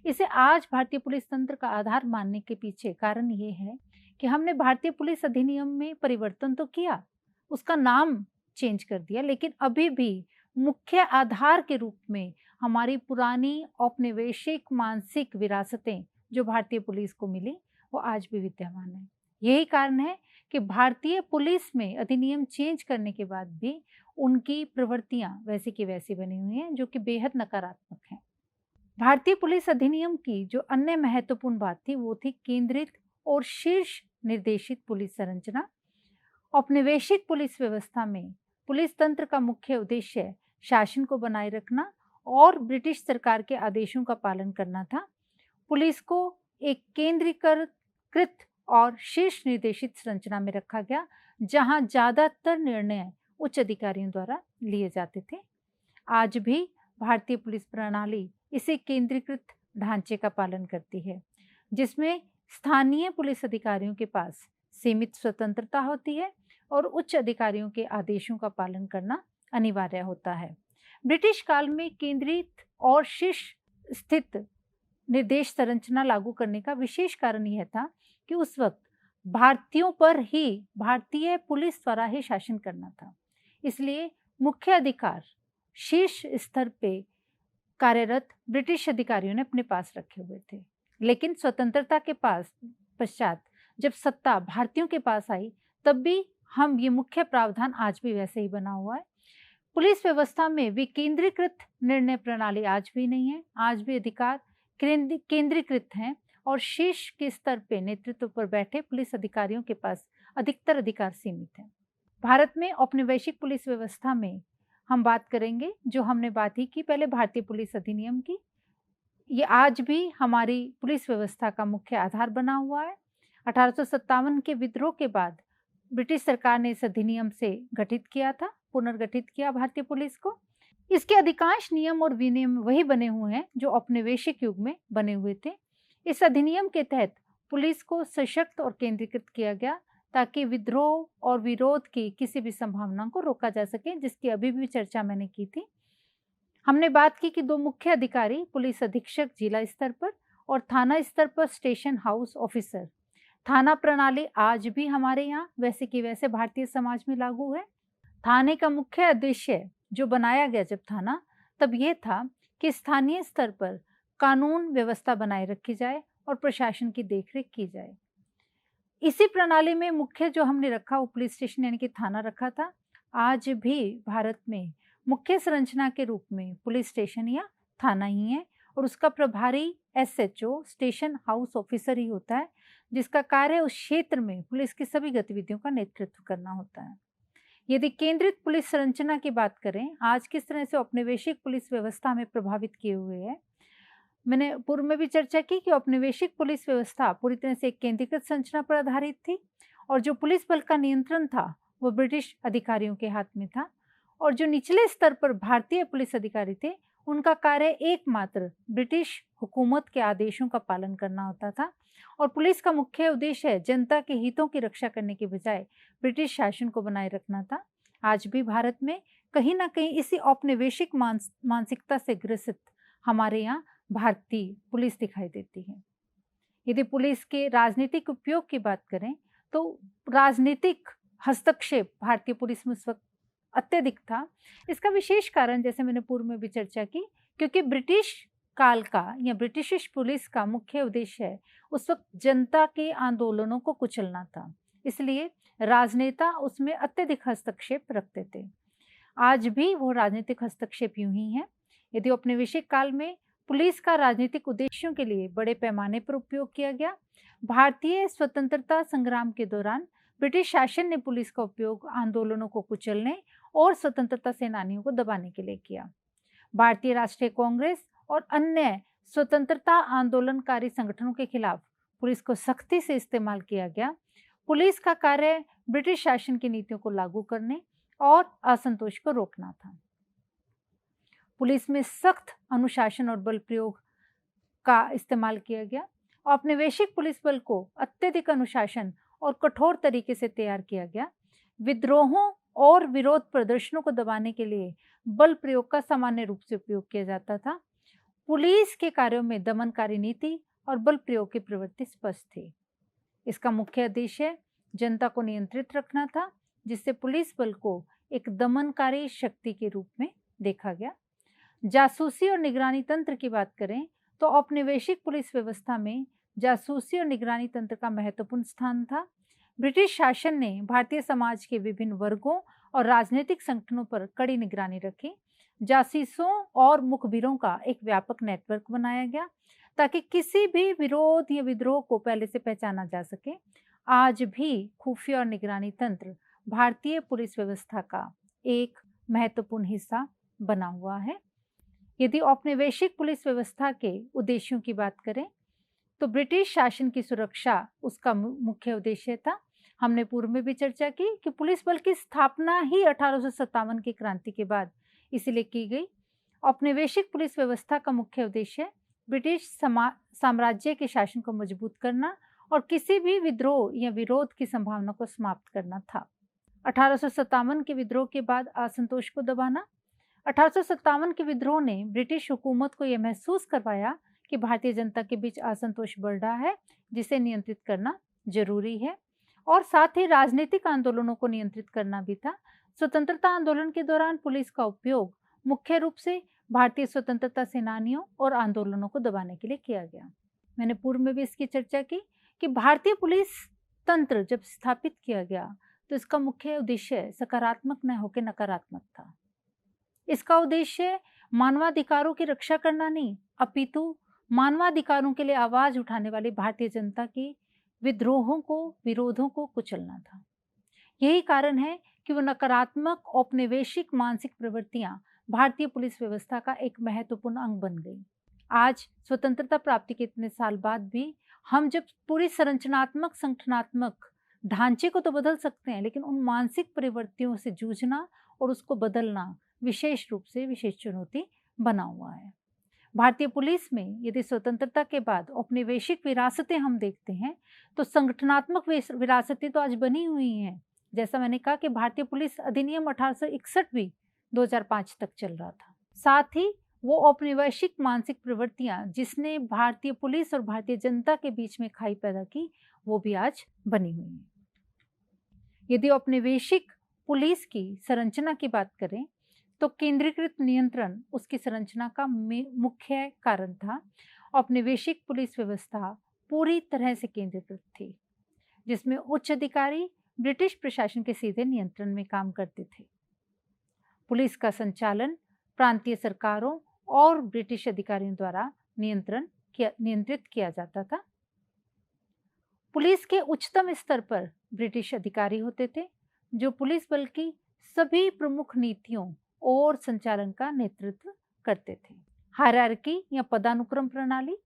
इसे आज भारतीय पुलिस तंत्र का आधार मानने के पीछे कारण ये है कि हमने भारतीय पुलिस अधिनियम में परिवर्तन तो किया, उसका नाम चेंज कर दिया, लेकिन अभी भी मुख्य आधार के रूप में हमारी पुरानी औपनिवेशिक मानसिक विरासतें जो भारतीय पुलिस को मिली वो आज भी विद्यमान है। यही कारण है कि भारतीय पुलिस में अधिनियम चेंज करने के बाद भी उनकी प्रवृत्तियां वैसी की वैसी बनी हुई हैं, जो कि बेहद नकारात्मक हैं। भारतीय पुलिस अधिनियम की जो अन्य महत्वपूर्ण बात थी वो थी केंद्रित और शीर्ष निर्देशित पुलिस संरचना। औपनिवेशिक पुलिस व्यवस्था में पुलिस तंत्र का मुख्य उद्देश्य शासन को बनाए रखना और ब्रिटिश सरकार के आदेशों का पालन करना था। पुलिस को एक केंद्रीकृत और शीर्ष निर्देशित संरचना में रखा गया, जहां ज्यादातर निर्णय उच्च अधिकारियों द्वारा लिए जाते थे। आज भी भारतीय पुलिस प्रणाली इसी केंद्रीकृत ढांचे का पालन करती है, जिसमें स्थानीय पुलिस अधिकारियों के पास सीमित स्वतंत्रता होती है और उच्च अधिकारियों के आदेशों का पालन करना अनिवार्य होता है। ब्रिटिश काल में केंद्रित और शीर्ष स्थित निर्देश संरचना लागू करने का विशेष कारण यह था कि उस वक्त भारतीयों पर ही भारतीय पुलिस द्वारा ही शासन करना था। इसलिए मुख्य अधिकार शीर्ष स्तर पे कार्यरत ब्रिटिश अधिकारियों ने अपने पास रखे हुए थे, लेकिन स्वतंत्रता के पश्चात जब सत्ता भारतीयों के पास आई तब भी हम ये मुख्य प्रावधान आज भी वैसे ही बना हुआ है। पुलिस व्यवस्था में विकेंद्रीकृत निर्णय प्रणाली आज भी नहीं है। आज भी अधिकार केंद्रीकृत हैं और शीर्ष के स्तर पे नेतृत्व पर बैठे पुलिस अधिकारियों के पास अधिकतर अधिकार सीमित हैं। भारत में औपनिवेशिक पुलिस व्यवस्था में हम बात करेंगे, जो हमने बात ही की पहले भारतीय पुलिस अधिनियम की, ये आज भी हमारी पुलिस व्यवस्था का मुख्य आधार बना हुआ है। 1857 के विद्रोह के बाद ब्रिटिश सरकार ने इस अधिनियम से पुनर्गठित किया भारतीय पुलिस को। इसके अधिकांश नियम और विनियम वही बने हुए हैं जो औपनिवेशिक युग में बने हुए थे। इस अधिनियम के तहत पुलिस को सशक्त और केंद्रीकृत किया गया ताकि विद्रोह और विरोध की किसी भी संभावना को रोका जा सके, जिसकी अभी भी चर्चा मैंने की थी। हमने बात की कि दो मुख्य अधिकारी, पुलिस अधीक्षक जिला स्तर पर और थाना स्तर पर स्टेशन हाउस ऑफिसर। थाना प्रणाली आज भी हमारे यहाँ वैसे की वैसे भारतीय समाज में लागू है। थाने का मुख्य उद्देश्य जो बनाया गया जब थाना, तब यह था कि स्थानीय स्तर पर कानून व्यवस्था बनाए रखी जाए और प्रशासन की देखरेख की जाए। इसी प्रणाली में मुख्य जो हमने रखा वो पुलिस स्टेशन यानी कि थाना रखा था। आज भी भारत में मुख्य संरचना के रूप में पुलिस स्टेशन या थाना ही है और उसका प्रभारी SHO स्टेशन हाउस ऑफिसर ही होता है, जिसका कार्य उस क्षेत्र में पुलिस की सभी गतिविधियों का नेतृत्व करना होता है। यदि केंद्रित पुलिस संरचना की बात करें, आज किस तरह से औपनिवेशिक पुलिस व्यवस्था में प्रभावित किए हुए है, मैंने पूर्व में भी चर्चा की कि औपनिवेशिक पुलिस व्यवस्था पूरी तरह से एक केंद्रीकृत संरचना पर आधारित थी और जो पुलिस बल का नियंत्रण था वो ब्रिटिश अधिकारियों के हाथ में था और जो निचले स्तर पर भारतीय पुलिस अधिकारी थे उनका कार्य एकमात्र ब्रिटिश हुकूमत के आदेशों का पालन करना होता था और पुलिस का मुख्य उद्देश्य जनता के हितों की रक्षा करने के बजाय ब्रिटिश शासन को बनाए रखना था। आज भी भारत में कहीं ना कहीं इसी औपनिवेशिक मानसिकता से ग्रसित हमारे यहाँ भारतीय पुलिस दिखाई देती है। यदि पुलिस के राजनीतिक उपयोग की बात करें तो राजनीतिक हस्तक्षेप भारतीय पुलिस में उस वक्त अत्यधिक था। इसका विशेष कारण, जैसे मैंने पूर्व में भी चर्चा की, क्योंकि ब्रिटिश काल का या ब्रिटिश पुलिस का मुख्य उद्देश्य उस वक्त जनता के आंदोलनों को कुचलना था, इसलिए राजनेता उसमें अत्यधिक हस्तक्षेप रखते थे। आज भी वो राजनीतिक हस्तक्षेप यूं ही है। यदि औपनिवेशिक काल में पुलिस का राजनीतिक उद्देश्यों के लिए बड़े पैमाने पर उपयोग किया गया, भारतीय स्वतंत्रता संग्राम के दौरान ब्रिटिश शासन ने पुलिस का उपयोग आंदोलनों को कुचलने और स्वतंत्रता सेनानियों को दबाने के लिए किया। भारतीय राष्ट्रीय कांग्रेस और अन्य स्वतंत्रता आंदोलनकारी संगठनों के खिलाफ पुलिस को सख्ती से इस्तेमाल किया गया। पुलिस का कार्य ब्रिटिश शासन की नीतियों को लागू करने और असंतोष को रोकना था। पुलिस में सख्त अनुशासन और बल प्रयोग का इस्तेमाल किया गया। औपनिवेशिक पुलिस बल को अत्यधिक अनुशासन और कठोर तरीके से तैयार किया गया। विद्रोहों और विरोध प्रदर्शनों को दबाने के लिए बल प्रयोग का सामान्य रूप से उपयोग किया जाता था। पुलिस के कार्यों में दमनकारी नीति और बल प्रयोग की प्रवृत्ति स्पष्ट थी। इसका मुख्य उद्देश्य जनता को नियंत्रित रखना था, जिससे पुलिस बल को एक दमनकारी शक्ति के रूप में देखा गया। जासूसी और निगरानी तंत्र की बात करें तो औपनिवेशिक पुलिस व्यवस्था में जासूसी और निगरानी तंत्र का महत्वपूर्ण स्थान था। ब्रिटिश शासन ने भारतीय समाज के विभिन्न वर्गों और राजनीतिक संगठनों पर कड़ी निगरानी रखी। जासूसों और मुखबिरों का एक व्यापक नेटवर्क बनाया गया ताकि किसी भी विरोध या विद्रोह को पहले से पहचाना जा सके। आज भी खुफिया और निगरानी तंत्र भारतीय पुलिस व्यवस्था का एक महत्वपूर्ण हिस्सा बना हुआ है। यदि औपनिवेशिक पुलिस व्यवस्था के उद्देश्यों की बात करें तो ब्रिटिश शासन की सुरक्षा उसका मुख्य उद्देश्य था। हमने पूर्व में भी चर्चा की कि पुलिस बल की स्थापना ही 1857 की क्रांति के बाद इसलिए की गई। औपनिवेशिक पुलिस व्यवस्था का मुख्य उद्देश्य ब्रिटिश साम्राज्य के शासन को मजबूत करना और किसी भी विद्रोह या विरोध की संभावना को समाप्त करना था। 1857 के विद्रोह के बाद असंतोष को दबाना। 1857 के विद्रोह ने ब्रिटिश हुकूमत को यह महसूस करवाया कि भारतीय जनता के बीच असंतोष बढ़ रहा है, जिसे नियंत्रित करना जरूरी है, और साथ ही राजनीतिक आंदोलनों को नियंत्रित करना भी था। स्वतंत्रता आंदोलन के दौरान पुलिस का उपयोग मुख्य रूप से भारतीय स्वतंत्रता सेनानियों और आंदोलनों को दबाने के लिए किया गया। मैंने पूर्व में भी इसकी चर्चा की कि भारतीय पुलिस तंत्र जब स्थापित किया गया तो इसका मुख्य उद्देश्य सकारात्मक न होकर नकारात्मक था। इसका उद्देश्य मानवाधिकारों की रक्षा करना नहीं, अपितु मानवाधिकारों के लिए आवाज उठाने वाली भारतीय जनता की विद्रोहों को, विरोधों को कुचलना था। यही कारण है कि वो नकारात्मक औपनिवेशिक मानसिक प्रवृत्तियां भारतीय पुलिस व्यवस्था का एक महत्वपूर्ण अंग बन गई। आज स्वतंत्रता प्राप्ति के इतने साल बाद भी हम जब पूरी संरचनात्मक संगठनात्मक ढांचे को तो बदल सकते हैं, लेकिन उन मानसिक प्रवृत्तियों से जूझना और उसको बदलना विशेष रूप से विशेष चुनौती बना हुआ है। भारतीय पुलिस में यदि स्वतंत्रता के बाद औपनिवेशिक विरासतें हम देखते हैं तो संगठनात्मक विरासतें तो आज बनी हुई हैं। जैसा मैंने कहा कि भारतीय पुलिस अधिनियम 1861 भी 2005 तक चल रहा था। साथ ही वो औपनिवेशिक मानसिक प्रवृत्तियां जिसने भारतीय पुलिस और भारतीय जनता के बीच में खाई पैदा की, वो भी आज बनी हुई है। यदि औपनिवेशिक पुलिस की संरचना की बात करें तो केंद्रीकृत नियंत्रण उसकी संरचना का मुख्य कारण था। औपनिवेशिक पुलिस व्यवस्था पूरी तरह से केंद्रीकृत थी, जिसमें उच्च अधिकारी ब्रिटिश प्रशासन के सीधे नियंत्रण में काम करते थे। पुलिस का प्रांतीय सरकारों और ब्रिटिश अधिकारियों द्वारा नियंत्रित किया जाता था। पुलिस के उच्चतम स्तर पर ब्रिटिश अधिकारी होते थे जो पुलिस बल की सभी प्रमुख नीतियों और संचालन का नेतृत्व करते थे। हायरार्की या पदानुक्रम प्रणाली।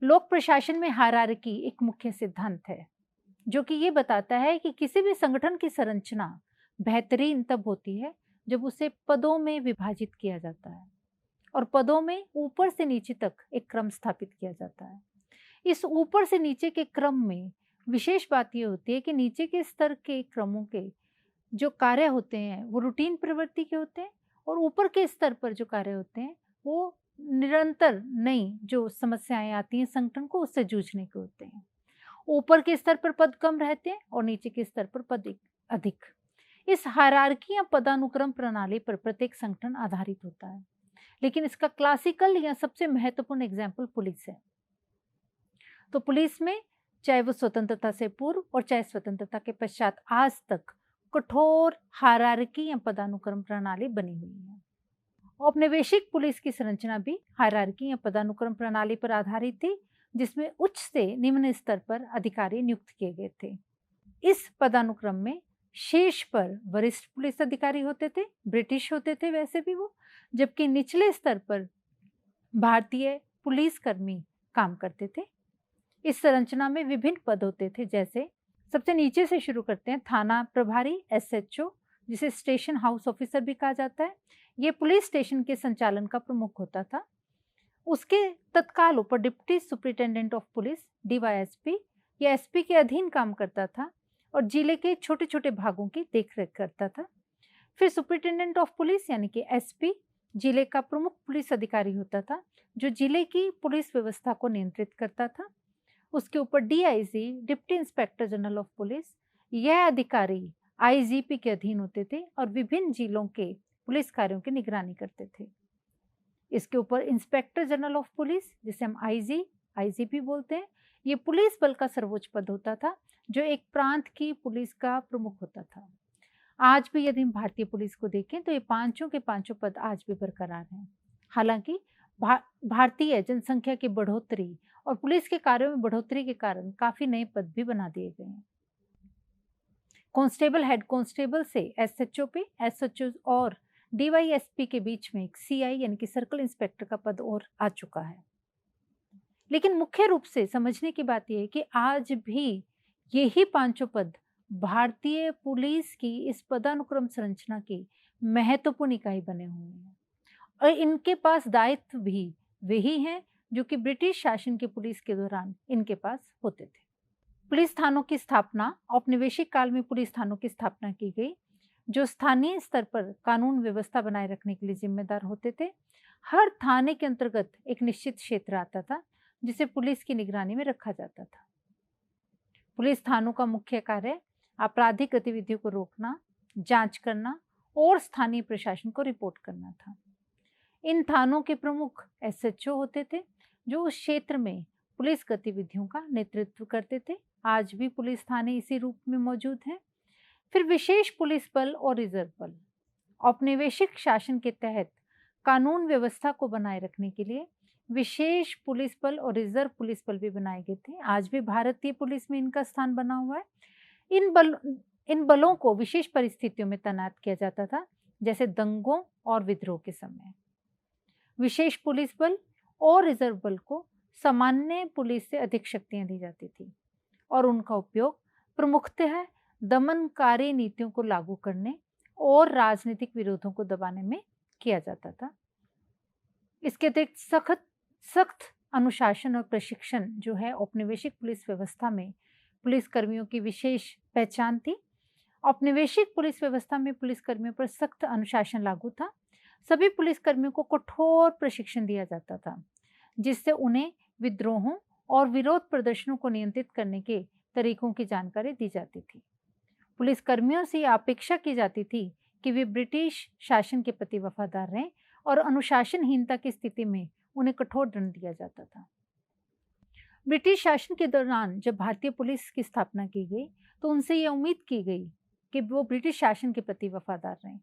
लोक प्रशासन में हायरार्की एक मुख्य सिद्धांत है जो कि ये बताता है कि किसी भी संगठन की संरचना बेहतरीन तब होती है जब उसे पदों में विभाजित किया जाता है और पदों में ऊपर से नीचे तक एक क्रम स्थापित किया जाता है। इस ऊपर से नीचे के क्रम में विशेष बात यह होती है कि नीचे के स्तर के क्रमों के जो कार्य होते हैं वो रूटीन प्रवृत्ति के होते हैं और ऊपर के स्तर पर जो कार्य होते हैं वो निरंतर नई जो समस्याएं आती हैं संगठन को उससे जूझने के होते हैं। ऊपर के स्तर पर पद कम रहते हैं और नीचे के स्तर पर पद अधिक। इस हायरार्की या पदानुक्रम प्रणाली पर प्रत्येक संगठन आधारित होता है, लेकिन इसका क्लासिकल या सबसे महत्वपूर्ण एग्जाम्पल पुलिस है। तो पुलिस में चाहे वो स्वतंत्रता से पूर्व और चाहे स्वतंत्रता के पश्चात आज तक कठोर हायरार्की या पदानुक्रम प्रणाली बनी हुई है। औपनिवेशिक पुलिस की संरचना भी हायरार्की या पदानुक्रम प्रणाली पर आधारित थी, जिसमें उच्च से निम्न स्तर पर अधिकारी नियुक्त किए गए थे। इस पदानुक्रम में शीर्ष पर वरिष्ठ पुलिस अधिकारी होते थे, ब्रिटिश होते थे वैसे भी वो, जबकि निचले स्तर पर भारतीय पुलिस कर्मी काम करते थे। इस संरचना में विभिन्न पद होते थे, जैसे सबसे नीचे से शुरू करते हैं, थाना प्रभारी SHO, जिसे स्टेशन हाउस ऑफिसर भी कहा जाता है। ये पुलिस स्टेशन के संचालन का प्रमुख होता था। उसके तत्काल ऊपर deputy superintendent of police DYSP या SP के अधीन काम करता था और जिले के छोटे छोटे भागों की देखरेख करता था। फिर सुपरिटेंडेंट ऑफ पुलिस यानी कि SP जिले का प्रमुख पुलिस अधिकारी होता था, जो जिले की पुलिस व्यवस्था को नियंत्रित करता था। उसके ऊपर DIG deputy inspector general of police, यह अधिकारी IGP के अधीन होते थे और विभिन्न जिलों के पुलिस कार्यों की निगरानी करते थे। इसके ऊपर इंस्पेक्टर जनरल ऑफ पुलिस, जिसे हम IGP बोलते हैं, ये पुलिस बल का सर्वोच्च पद होता था, जो एक प्रांत की पुलिस का प्रमुख होता था। आज भी यदि हम भारतीय पुलिस को देखें तो ये पांचों के पांचों पद आज भी बरकरार हैं। हालांकि भारतीय जनसंख्या की बढ़ोतरी और पुलिस के कार्यों में बढ़ोतरी के कारण काफी नए पद भी बना दिए गए हैं। कांस्टेबल हेड कांस्टेबल से SHO पे, SHO और DYSP के बीच में एक CI यानी कि सर्कल इंस्पेक्टर का पद और आ चुका है। लेकिन मुख्य रूप से समझने की बात यह है कि आज भी यही पांचों पद भारतीय पुलिस की इस पदानुक्रम संरचना की महत्वपूर्ण इकाई बने हुए हैं और इनके पास दायित्व भी वही हैं जो कि ब्रिटिश शासन की पुलिस के दौरान इनके पास होते थे। पुलिस थानों की स्थापना, औपनिवेशिक काल में पुलिस थानों की स्थापना की गई, जो स्थानीय स्तर पर कानून व्यवस्था बनाए रखने के लिए जिम्मेदार होते थे। हर थाने के अंतर्गत एक निश्चित क्षेत्र आता था, जिसे पुलिस की निगरानी में रखा जाता था। पुलिस थानों का मुख्य कार्य आपराधिक गतिविधियों को रोकना, जांच करना और स्थानीय प्रशासन को रिपोर्ट करना था। इन थानों के प्रमुख SHO होते थे, जो उस क्षेत्र में पुलिस गतिविधियों का नेतृत्व करते थे। आज भी पुलिस थाने इसी रूप में मौजूद हैं। फिर विशेष पुलिस बल और रिजर्व बल। औपनिवेशिक शासन के तहत कानून व्यवस्था को बनाए रखने के लिए विशेष पुलिस बल और रिजर्व पुलिस बल भी बनाए गए थे। आज भी भारतीय पुलिस में इनका स्थान बना हुआ है। इन बलों को विशेष परिस्थितियों में तैनात किया जाता था, जैसे दंगों और विद्रोह के समय। विशेष पुलिस बल और रिजर्व बल को सामान्य पुलिस से अधिक शक्तियां दी जाती थी और उनका उपयोग प्रमुखतः दमनकारी नीतियों को लागू करने और राजनीतिक विरोधों को दबाने में किया जाता था। इसके अतिरिक्त सख्त अनुशासन और प्रशिक्षण जो है औपनिवेशिक पुलिस व्यवस्था में पुलिस कर्मियों की विशेष पहचान थी। औपनिवेशिक पुलिस व्यवस्था में पुलिस कर्मियों पर सख्त अनुशासन लागू था। सभी पुलिस कर्मियों को कठोर प्रशिक्षण दिया जाता था, जिससे उन्हें विद्रोहों और विरोध प्रदर्शनों को नियंत्रित करने के तरीकों की जानकारी दी जाती थी। पुलिस कर्मियों से यह अपेक्षा की जाती थी कि वे ब्रिटिश शासन के प्रति वफादार रहें और अनुशासनहीनता की स्थिति में उन्हें कठोर दंड दिया जाता था। ब्रिटिश शासन के दौरान जब भारतीय पुलिस की स्थापना की गई तो उनसे यह उम्मीद की गई कि वो ब्रिटिश शासन के प्रति वफादार रहें,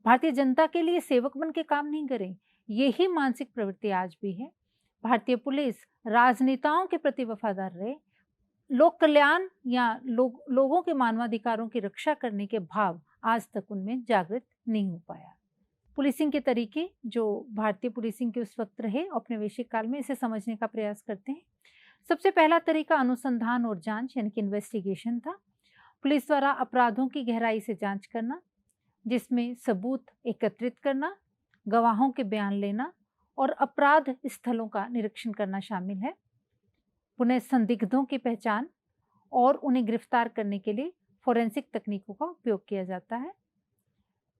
भारतीय जनता के लिए सेवक बन के काम नहीं करें। यही मानसिक प्रवृत्ति आज भी है। भारतीय पुलिस राजनेताओं के प्रति वफादार रहे, लोक कल्याण या लोगों के मानवाधिकारों की रक्षा करने के भाव आज तक उनमें जागृत नहीं हो पाया। पुलिसिंग के तरीके जो भारतीय पुलिसिंग के उस वक्त रहे औपनिवेशिक काल में, इसे समझने का प्रयास करते हैं। सबसे पहला तरीका अनुसंधान और जांच यानी कि इन्वेस्टिगेशन था। पुलिस द्वारा अपराधों की गहराई से जांच करना, जिसमें सबूत एकत्रित करना, गवाहों के बयान लेना और अपराध स्थलों का निरीक्षण करना शामिल है। पुनः संदिग्धों की पहचान और उन्हें गिरफ्तार करने के लिए फोरेंसिक तकनीकों का उपयोग किया जाता है,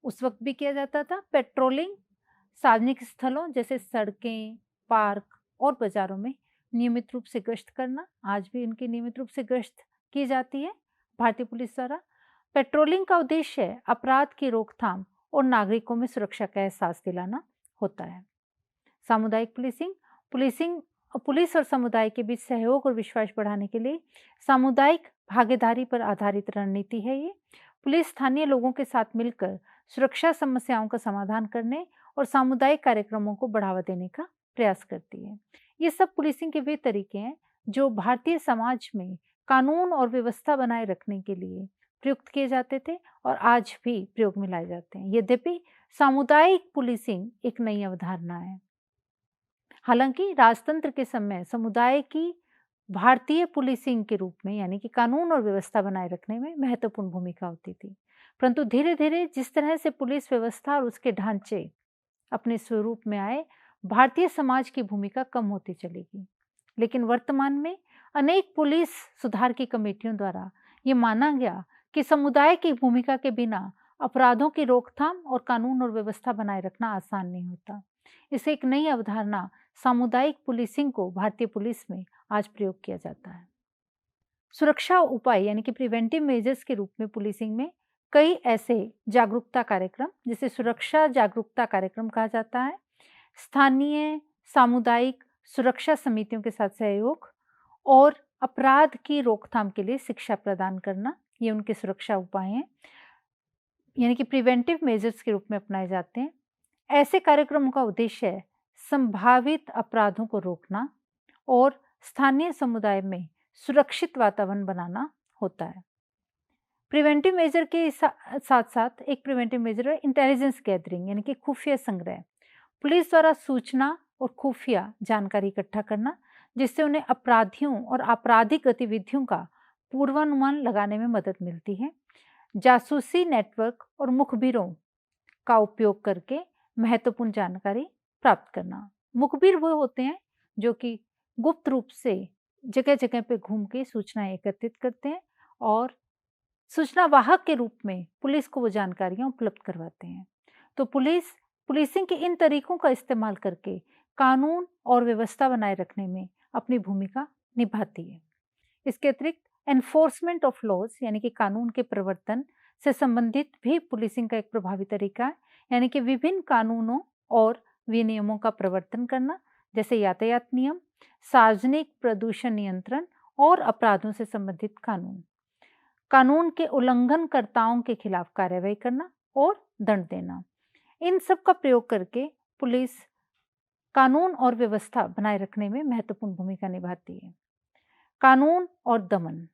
उस वक्त भी किया जाता था। पेट्रोलिंग, सार्वजनिक स्थलों जैसे सड़कें, पार्क और बाजारों में नियमित रूप से गश्त करना, आज भी इनकी नियमित रूप से गश्त की जाती है भारतीय पुलिस द्वारा। पेट्रोलिंग का उद्देश्य अपराध की रोकथाम और नागरिकों में सुरक्षा का एहसास दिलाना होता है। सामुदायिक पुलिसिंग पुलिसिंग पुलिस और समुदाय के बीच सहयोग और विश्वास बढ़ाने के लिए सामुदायिक भागीदारी पर आधारित रणनीति है। ये पुलिस स्थानीय लोगों के साथ मिलकर सुरक्षा समस्याओं का समाधान करने और सामुदायिक कार्यक्रमों को बढ़ावा देने का प्रयास करती है। ये सब पुलिसिंग के वे तरीके हैं जो भारतीय समाज में कानून और व्यवस्था बनाए रखने के लिए प्रयुक्त किए जाते थे और आज भी प्रयोग में लाए जाते हैं। यद्यपि सामुदायिक पुलिसिंग एक नई अवधारणा है। हालांकि राजतंत्र के समय समुदाय की भारतीय पुलिसिंग के रूप में यानी कि कानून और व्यवस्था बनाए रखने में महत्वपूर्ण भूमिका होती थी, परंतु धीरे धीरे जिस तरह से पुलिस व्यवस्था और उसके ढांचे अपने स्वरूप में आए, भारतीय समाज की भूमिका कम होती चलेगी। लेकिन वर्तमान में अनेक पुलिस सुधार की कमेटियों द्वारा ये माना गया कि समुदाय की भूमिका के बिना अपराधों की रोकथाम और कानून और व्यवस्था बनाए रखना आसान नहीं होता। इसे एक नई अवधारणा सामुदायिक पुलिसिंग को भारतीय पुलिस में आज प्रयोग किया जाता है। सुरक्षा उपाय यानी कि प्रिवेंटिव मेजर्स के रूप में पुलिसिंग में कई ऐसे जागरूकता कार्यक्रम, जिसे सुरक्षा जागरूकता कार्यक्रम कहा जाता है, स्थानीय सामुदायिक सुरक्षा समितियों के साथ सहयोग और अपराध की रोकथाम के लिए शिक्षा प्रदान करना, ये उनके सुरक्षा उपाय हैं, यानी कि प्रिवेंटिव मेजर्स के रूप में अपनाए जाते हैं। ऐसे कार्यक्रमों का उद्देश्य संभावित अपराधों को रोकना और स्थानीय समुदाय में सुरक्षित वातावरण बनाना होता है। प्रिवेंटिव मेजर के साथ साथ एक प्रिवेंटिव मेजर है इंटेलिजेंस गैदरिंग यानी कि खुफिया संग्रह। पुलिस द्वारा सूचना और खुफिया जानकारी इकट्ठा करना, जिससे उन्हें अपराधियों और आपराधिक गतिविधियों का पूर्वानुमान लगाने में मदद मिलती है। जासूसी नेटवर्क और मुखबिरों का उपयोग करके महत्वपूर्ण जानकारी प्राप्त करना। मुखबिर वो होते हैं जो कि गुप्त रूप से जगह जगह पे घूम के सूचनाएं एकत्रित करते हैं और सूचना वाहक के रूप में पुलिस को वो जानकारियां उपलब्ध करवाते हैं। तो पुलिसिंग के इन तरीकों का इस्तेमाल करके कानून और व्यवस्था बनाए रखने में अपनी भूमिका निभाती है। इसके अतिरिक्त एनफोर्समेंट ऑफ लॉज यानी कि कानून के प्रवर्तन से संबंधित भी पुलिसिंग का एक प्रभावी तरीका है, यानी कि विभिन्न कानूनों और विनियमों का प्रवर्तन करना, जैसे यातायात नियम, सार्वजनिक प्रदूषण नियंत्रण और अपराधों से संबंधित कानून के उल्लंघनकर्ताओं के खिलाफ कार्रवाई करना और दंड देना। इन सब का प्रयोग करके पुलिस कानून और व्यवस्था बनाए रखने में महत्वपूर्ण भूमिका निभाती है। कानून और दमन,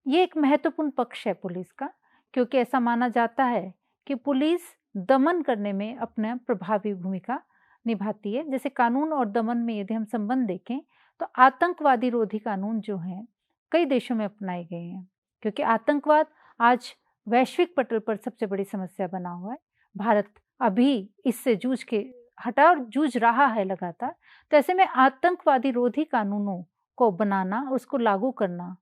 ये एक महत्वपूर्ण पक्ष है पुलिस का, क्योंकि ऐसा माना जाता है कि पुलिस दमन करने में अपना प्रभावी भूमिका निभाती है। जैसे कानून और दमन में यदि हम संबंध देखें तो आतंकवादी रोधी कानून जो हैं कई देशों में अपनाए गए हैं, क्योंकि आतंकवाद आज वैश्विक पटल पर सबसे बड़ी समस्या बना हुआ है। भारत अभी इससे जूझ रहा है लगातार। तो ऐसे में आतंकवादी रोधी कानूनों को बनाना, उसको लागू करना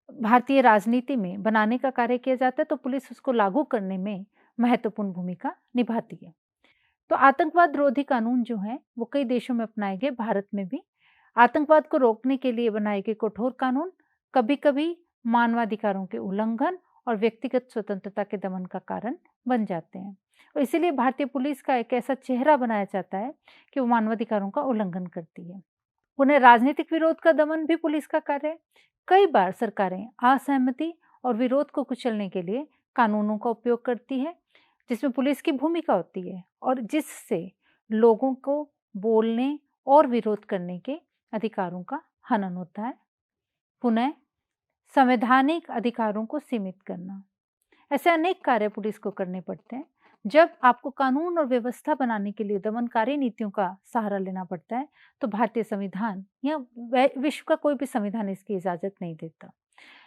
भारतीय राजनीति में बनाने का कार्य किया जाता है, तो पुलिस उसको लागू करने में महत्वपूर्ण भूमिका निभाती है। तो आतंकवाद रोधी कानून जो हैं वो कई देशों में अपनाए गए, भारत में भी। आतंकवाद को रोकने के लिए बनाए गए कठोर कानून कभी कभी मानवाधिकारों के उल्लंघन और व्यक्तिगत स्वतंत्रता के दमन का कारण बन जाते हैं, और इसीलिए भारतीय पुलिस का एक ऐसा चेहरा बनाया जाता है कि वो मानवाधिकारों का उल्लंघन करती है। उन्हें राजनीतिक विरोध का दमन भी पुलिस का कार्य है। कई बार सरकारें असहमति और विरोध को कुचलने के लिए कानूनों का उपयोग करती है, जिसमें पुलिस की भूमिका होती है और जिससे लोगों को बोलने और विरोध करने के अधिकारों का हनन होता है। पुनः संवैधानिक अधिकारों को सीमित करना, ऐसे अनेक कार्य पुलिस को करने पड़ते हैं। जब आपको कानून और व्यवस्था बनाने के लिए दमनकारी नीतियों का सहारा लेना पड़ता है, तो भारतीय संविधान या विश्व का कोई भी संविधान इसकी इजाजत नहीं देता।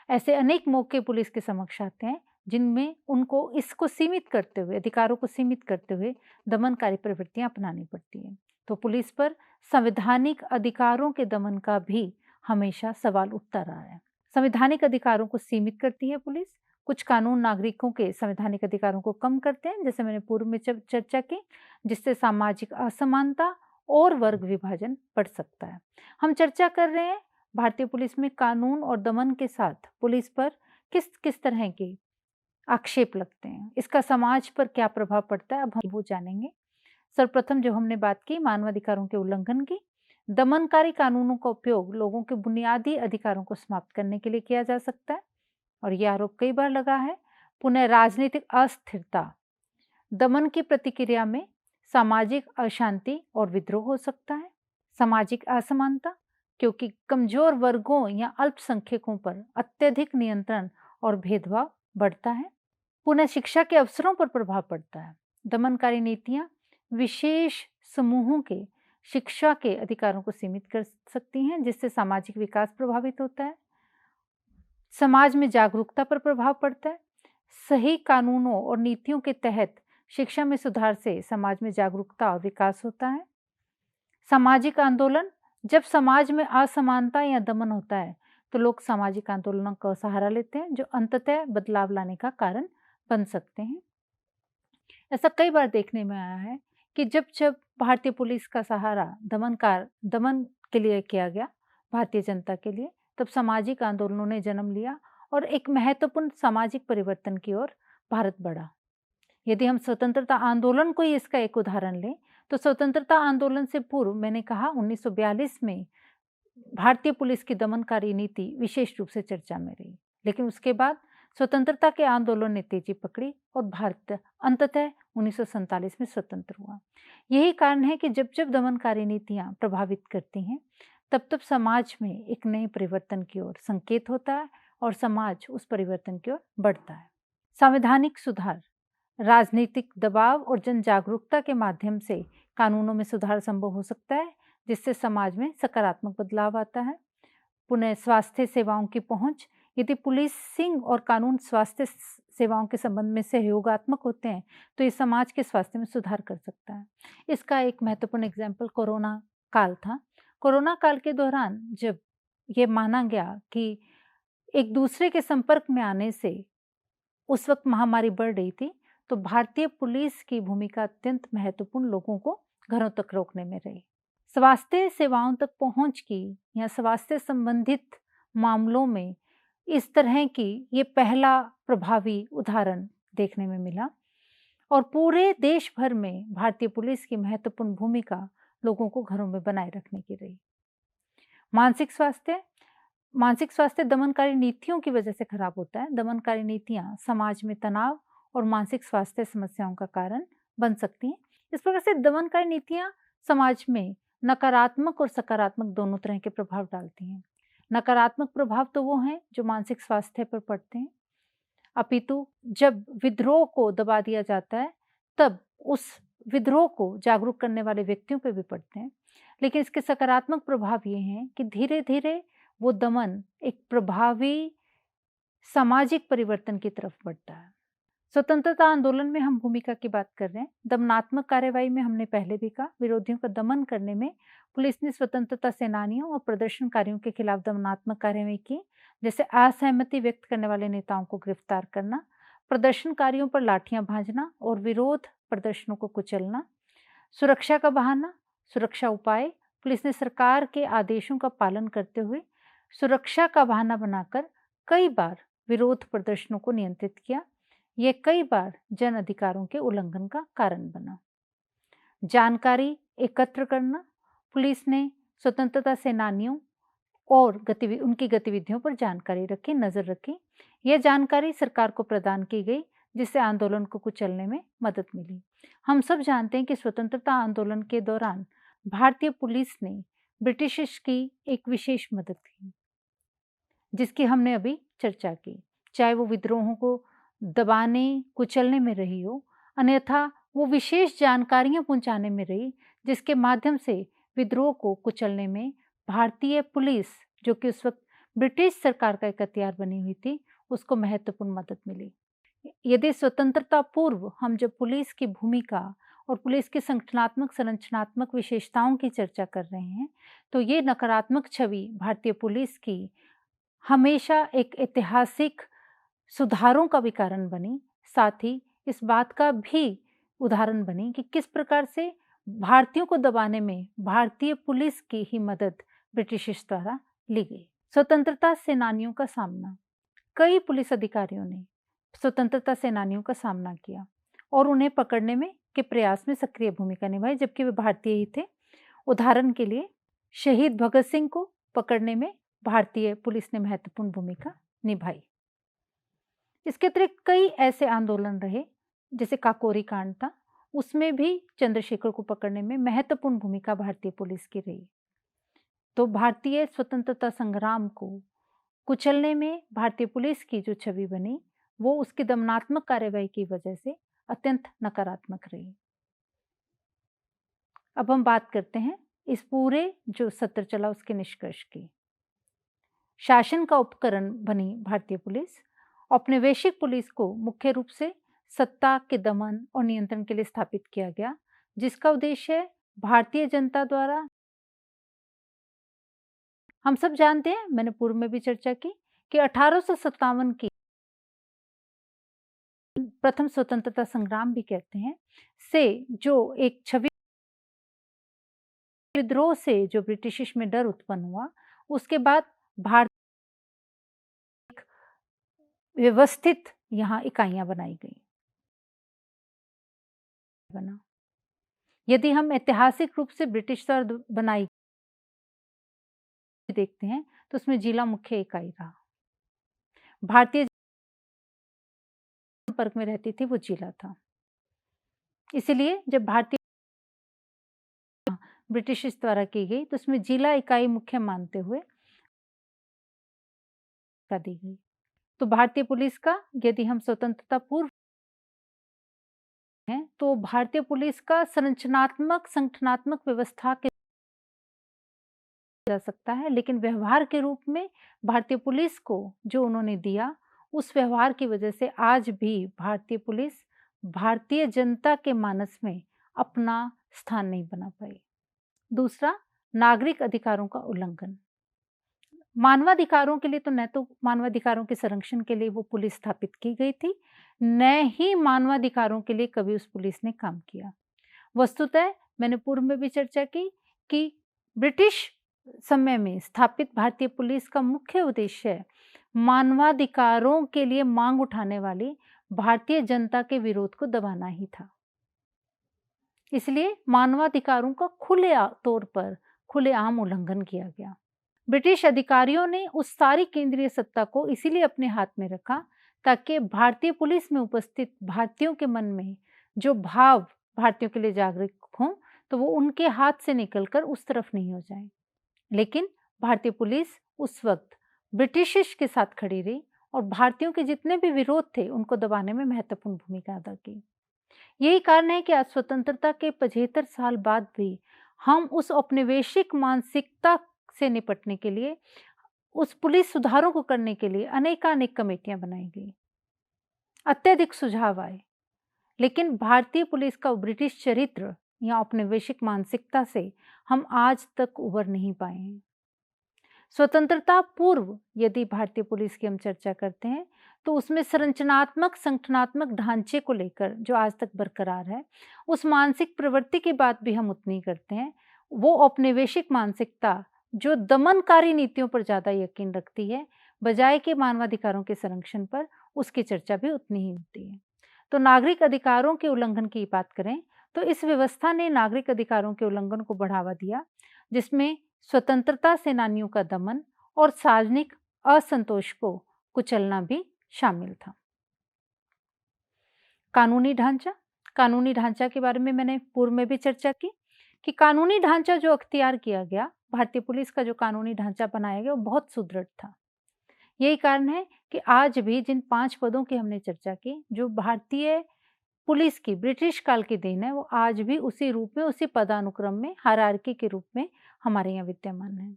ऐसे अनेक मौके पुलिस के समक्ष आते हैं जिनमें उनको इसको सीमित करते हुए, अधिकारों को सीमित करते हुए दमनकारी प्रवृत्तियां अपनानी पड़ती हैं। तो पुलिस पर संवैधानिक अधिकारों के दमन का भी हमेशा सवाल उठता रहा है। संवैधानिक अधिकारों को सीमित करती है पुलिस। कुछ कानून नागरिकों के संवैधानिक अधिकारों को कम करते हैं, जैसे मैंने पूर्व में चर्चा की, जिससे सामाजिक असमानता और वर्ग विभाजन बढ़ सकता है। हम चर्चा कर रहे हैं भारतीय पुलिस में कानून और दमन के साथ पुलिस पर किस किस तरह के आक्षेप लगते हैं, इसका समाज पर क्या प्रभाव पड़ता है, अब हम वो जानेंगे। सर्वप्रथम जो हमने बात की मानवाधिकारों के उल्लंघन की, दमनकारी कानूनों का उपयोग लोगों के बुनियादी अधिकारों को समाप्त करने के लिए किया जा सकता है और ये आरोप कई बार लगा है। पुनः राजनीतिक अस्थिरता, दमन की प्रतिक्रिया में सामाजिक अशांति और विद्रोह हो सकता है। सामाजिक असमानता, क्योंकि कमजोर वर्गों या अल्पसंख्यकों पर अत्यधिक नियंत्रण और भेदभाव बढ़ता है। पुनः शिक्षा के अवसरों पर प्रभाव पड़ता है। दमनकारी नीतियां विशेष समूहों के शिक्षा के अधिकारों को सीमित कर सकती हैं, जिससे सामाजिक विकास प्रभावित होता है। समाज में जागरूकता पर प्रभाव पड़ता है। सही कानूनों और नीतियों के तहत शिक्षा में सुधार से समाज में जागरूकता और विकास होता है। सामाजिक आंदोलन, जब समाज में असमानता या दमन होता है तो लोग सामाजिक आंदोलनों का सहारा लेते हैं, जो अंततः बदलाव लाने का कारण बन सकते हैं। ऐसा कई बार देखने में आया है कि जब जब भारतीय पुलिस का सहारा दमन के लिए किया गया, भारतीय जनता के लिए, तब सामाजिक आंदोलनों ने जन्म लिया और एक महत्वपूर्ण सामाजिक परिवर्तन की ओर भारत बढ़ा। यदि हम स्वतंत्रता आंदोलन को ही इसका एक उदाहरण लें, तो स्वतंत्रता आंदोलन से पूर्व मैंने कहा 1942 में भारतीय पुलिस की दमनकारी नीति विशेष रूप से चर्चा में रही, लेकिन उसके बाद स्वतंत्रता के आंदोलन ने तेजी पकड़ी और भारत अंततः 1947 में स्वतंत्र हुआ। यही कारण है कि जब जब दमनकारी नीतियां प्रभावित करती हैं, तब तब समाज में एक नए परिवर्तन की ओर संकेत होता है और समाज उस परिवर्तन की ओर बढ़ता है। संवैधानिक सुधार, राजनीतिक दबाव और जन जागरूकता के माध्यम से कानूनों में सुधार संभव हो सकता है, जिससे समाज में सकारात्मक बदलाव आता है। पुनः स्वास्थ्य सेवाओं की पहुंच, यदि पुलिसिंग और कानून स्वास्थ्य सेवाओं के संबंध में सहयोगात्मक होते हैं तो ये समाज के स्वास्थ्य में सुधार कर सकता है। इसका एक महत्वपूर्ण एग्जाम्पल कोरोना काल था। कोरोना काल के दौरान जब ये माना गया कि एक दूसरे के संपर्क में आने से उस वक्त महामारी बढ़ रही थी, तो भारतीय पुलिस की भूमिका अत्यंत महत्वपूर्ण लोगों को घरों तक रोकने में रही। स्वास्थ्य सेवाओं तक पहुंच की या स्वास्थ्य संबंधित मामलों में इस तरह की ये पहला प्रभावी उदाहरण देखने में मिला और पूरे देश भर में भारतीय पुलिस की महत्वपूर्ण भूमिका लोगों को घरों में बनाए रखने की रही। मानसिक स्वास्थ्य दमनकारी नीतियों की वजह से खराब होता है। दमनकारी नीतियां समाज में तनाव और मानसिक स्वास्थ्य समस्याओं का कारण बन सकती हैं। इस प्रकार से दमनकारी नीतियां समाज में नकारात्मक और सकारात्मक दोनों तरह के प्रभाव डालती हैं। नकारात्मक प्रभाव तो वो हैं जो मानसिक स्वास्थ्य पर पड़ते हैं, अपितु जब विद्रोह को दबा दिया जाता है तब उस विद्रोह को जागरूक करने वाले व्यक्तियों पर भी पड़ते हैं। लेकिन इसके सकारात्मक प्रभाव ये हैं कि धीरे धीरे वो दमन एक प्रभावी सामाजिक परिवर्तन की तरफ बढ़ता है। स्वतंत्रता आंदोलन में हम भूमिका की बात कर रहे हैं। दमनात्मक कार्यवाही में हमने पहले भी कहा, विरोधियों का दमन करने में पुलिस ने स्वतंत्रता सेनानियों और प्रदर्शनकारियों के खिलाफ दमनात्मक कार्यवाही की, जैसे असहमति व्यक्त करने वाले नेताओं को गिरफ्तार करना, प्रदर्शनकारियों पर लाठियां भांजना और विरोध प्रदर्शनों को कुचलना। सुरक्षा का बहाना, सुरक्षा उपाय, पुलिस ने सरकार के आदेशों का पालन करते हुए सुरक्षा का बहाना बनाकर कई बार विरोध प्रदर्शनों को नियंत्रित किया। यह कई बार जन अधिकारों के उल्लंघन का कारण बना। जानकारी एकत्र करना, पुलिस ने स्वतंत्रता सेनानियों और उनकी गतिविधियों पर जानकारी रखी, नजर रखी। यह जानकारी सरकार को प्रदान की गई, जिससे आंदोलन को कुचलने में मदद मिली। हम सब जानते हैं कि स्वतंत्रता आंदोलन के दौरान भारतीय पुलिस ने ब्रिटिश की एक विशेष मदद की, जिसकी हमने अभी चर्चा की, चाहे वो विद्रोहों को दबाने कुचलने में रही हो, अन्यथा वो विशेष जानकारियां पहुंचाने में रही, जिसके माध्यम से विद्रोह को कुचलने में भारतीय पुलिस, जो कि उस वक्त ब्रिटिश सरकार का एक हथियार बनी हुई थी, उसको महत्वपूर्ण मदद मिली। यदि स्वतंत्रता पूर्व हम जब पुलिस की भूमिका और पुलिस की संगठनात्मक संरचनात्मक विशेषताओं की चर्चा कर रहे हैं, तो ये नकारात्मक छवि भारतीय पुलिस की हमेशा एक ऐतिहासिक सुधारों का भी कारण बनी, साथ ही इस बात का भी उदाहरण बनी कि किस प्रकार से भारतीयों को दबाने में भारतीय पुलिस की ही मदद ब्रिटिश द्वारा ली गई। स्वतंत्रता सेनानियों का सामना, कई पुलिस अधिकारियों ने स्वतंत्रता सेनानियों का सामना किया और उन्हें पकड़ने में के प्रयास में सक्रिय भूमिका निभाई, जबकि वे भारतीय ही थे। उदाहरण के लिए शहीद भगत सिंह को पकड़ने में भारतीय पुलिस ने महत्वपूर्ण भूमिका निभाई। इसके अतिरिक्त कई ऐसे आंदोलन रहे, जैसे काकोरी कांड था, उसमें भी चंद्रशेखर को पकड़ने में महत्वपूर्ण भूमिका भारतीय पुलिस की रही। तो भारतीय स्वतंत्रता संग्राम को कुचलने में भारतीय पुलिस की जो छवि बनी, वो उसकी दमनात्मक कार्यवाही की वजह से अत्यंत नकारात्मक रही। अब हम बात करते हैं इस पूरे जो सत्र चला उसके निष्कर्ष की। शासन का उपकरण बनी भारतीय पुलिस। औपनिवेशिक पुलिस को मुख्य रूप से सत्ता के दमन और नियंत्रण के लिए स्थापित किया गया, जिसका उद्देश्य भारतीय जनता द्वारा, हम सब जानते हैं, मैंने पूर्व में भी चर्चा की कि 1857 की प्रथम स्वतंत्रता संग्राम भी कहते हैं, से जो एक छवि विद्रोह से जो ब्रिटिश में डर उत्पन्न हुआ, उसके बाद भारत व्यवस्थित यहाँ इकाइयां बनाई गई बना। यदि हम ऐतिहासिक रूप से ब्रिटिश द्वारा बनाई देखते हैं तो उसमें जिला मुख्य इकाई रहा। भारतीय संपर्क में रहती थी वो जिला था। इसलिए जब भारतीय ब्रिटिश द्वारा की गई तो उसमें जिला इकाई मुख्य मानते हुए दी गई। तो भारतीय पुलिस का यदि हम स्वतंत्रता पूर्व हैं तो भारतीय पुलिस का संरचनात्मक संगठनात्मक व्यवस्था के जा सकता है, लेकिन व्यवहार के रूप में भारतीय पुलिस को जो उन्होंने दिया, उस व्यवहार की वजह से आज भी भारतीय पुलिस भारतीय जनता के मानस में अपना स्थान नहीं बना पाई। दूसरा, नागरिक अधिकारों का उल्लंघन। मानवाधिकारों के लिए तो न तो मानवाधिकारों के संरक्षण के लिए वो पुलिस स्थापित की गई थी, न ही मानवाधिकारों के लिए कभी उस पुलिस ने काम किया। वस्तुतः मैंने पूर्व में भी चर्चा की कि ब्रिटिश समय में स्थापित भारतीय पुलिस का मुख्य उद्देश्य मानवाधिकारों के लिए मांग उठाने वाली भारतीय जनता के विरोध को दबाना ही था। इसलिए मानवाधिकारों का खुले तौर पर खुलेआम उल्लंघन किया गया। ब्रिटिश अधिकारियों ने उस सारी केंद्रीय सत्ता को इसीलिए अपने हाथ में रखा ताकि भारतीय पुलिस में उपस्थित भारतीयों के मन में जो भाव भारतीयों के लिए जागृत हों, तो वो उनके हाथ से निकलकर उस तरफ नहीं हो जाए। लेकिन भारतीय पुलिस उस वक्त ब्रिटिश के साथ खड़ी रही और भारतीयों के जितने भी विरोध थे उनको दबाने में महत्वपूर्ण भूमिका अदा की। यही कारण है कि आज स्वतंत्रता के 75 साल बाद भी हम उस औपनिवेशिक मानसिकता से निपटने के लिए, उस पुलिस सुधारों को करने के लिए अनेकानेक कमेटियां बनाई गई, अत्यधिक सुझाव आए, लेकिन भारतीय पुलिस का ब्रिटिश चरित्र या औपनिवेशिक मानसिकता से हम आज तक उबर नहीं पाए हैं। स्वतंत्रता पूर्व यदि भारतीय पुलिस की हम चर्चा करते हैं तो उसमें संरचनात्मक संगठनात्मक ढांचे को लेकर जो आज तक बरकरार है, उस मानसिक प्रवृत्ति की बात भी हम उतनी करते हैं। वो औपनिवेशिक मानसिकता जो दमनकारी नीतियों पर ज़्यादा यकीन रखती है बजाय के मानवाधिकारों के संरक्षण पर, उसकी चर्चा भी उतनी ही होती है। तो नागरिक अधिकारों के उल्लंघन की बात करें तो इस व्यवस्था ने नागरिक अधिकारों के उल्लंघन को बढ़ावा दिया, जिसमें स्वतंत्रता सेनानियों का दमन और सार्वजनिक असंतोष को कुचलना भी शामिल था। कानूनी ढांचा के बारे में मैंने पूर्व में भी चर्चा की कि कानूनी ढांचा जो अख्तियार किया गया, भारतीय पुलिस का जो कानूनी ढांचा बनाया गया वो बहुत सुदृढ़ था। यही कारण है कि आज भी जिन 5 पदों की हमने चर्चा की, जो भारतीय पुलिस की ब्रिटिश काल की देन है, वो आज भी उसी रूप में, उसी पदानुक्रम में, हायरार्की के रूप में हमारे यहाँ विद्यमान है।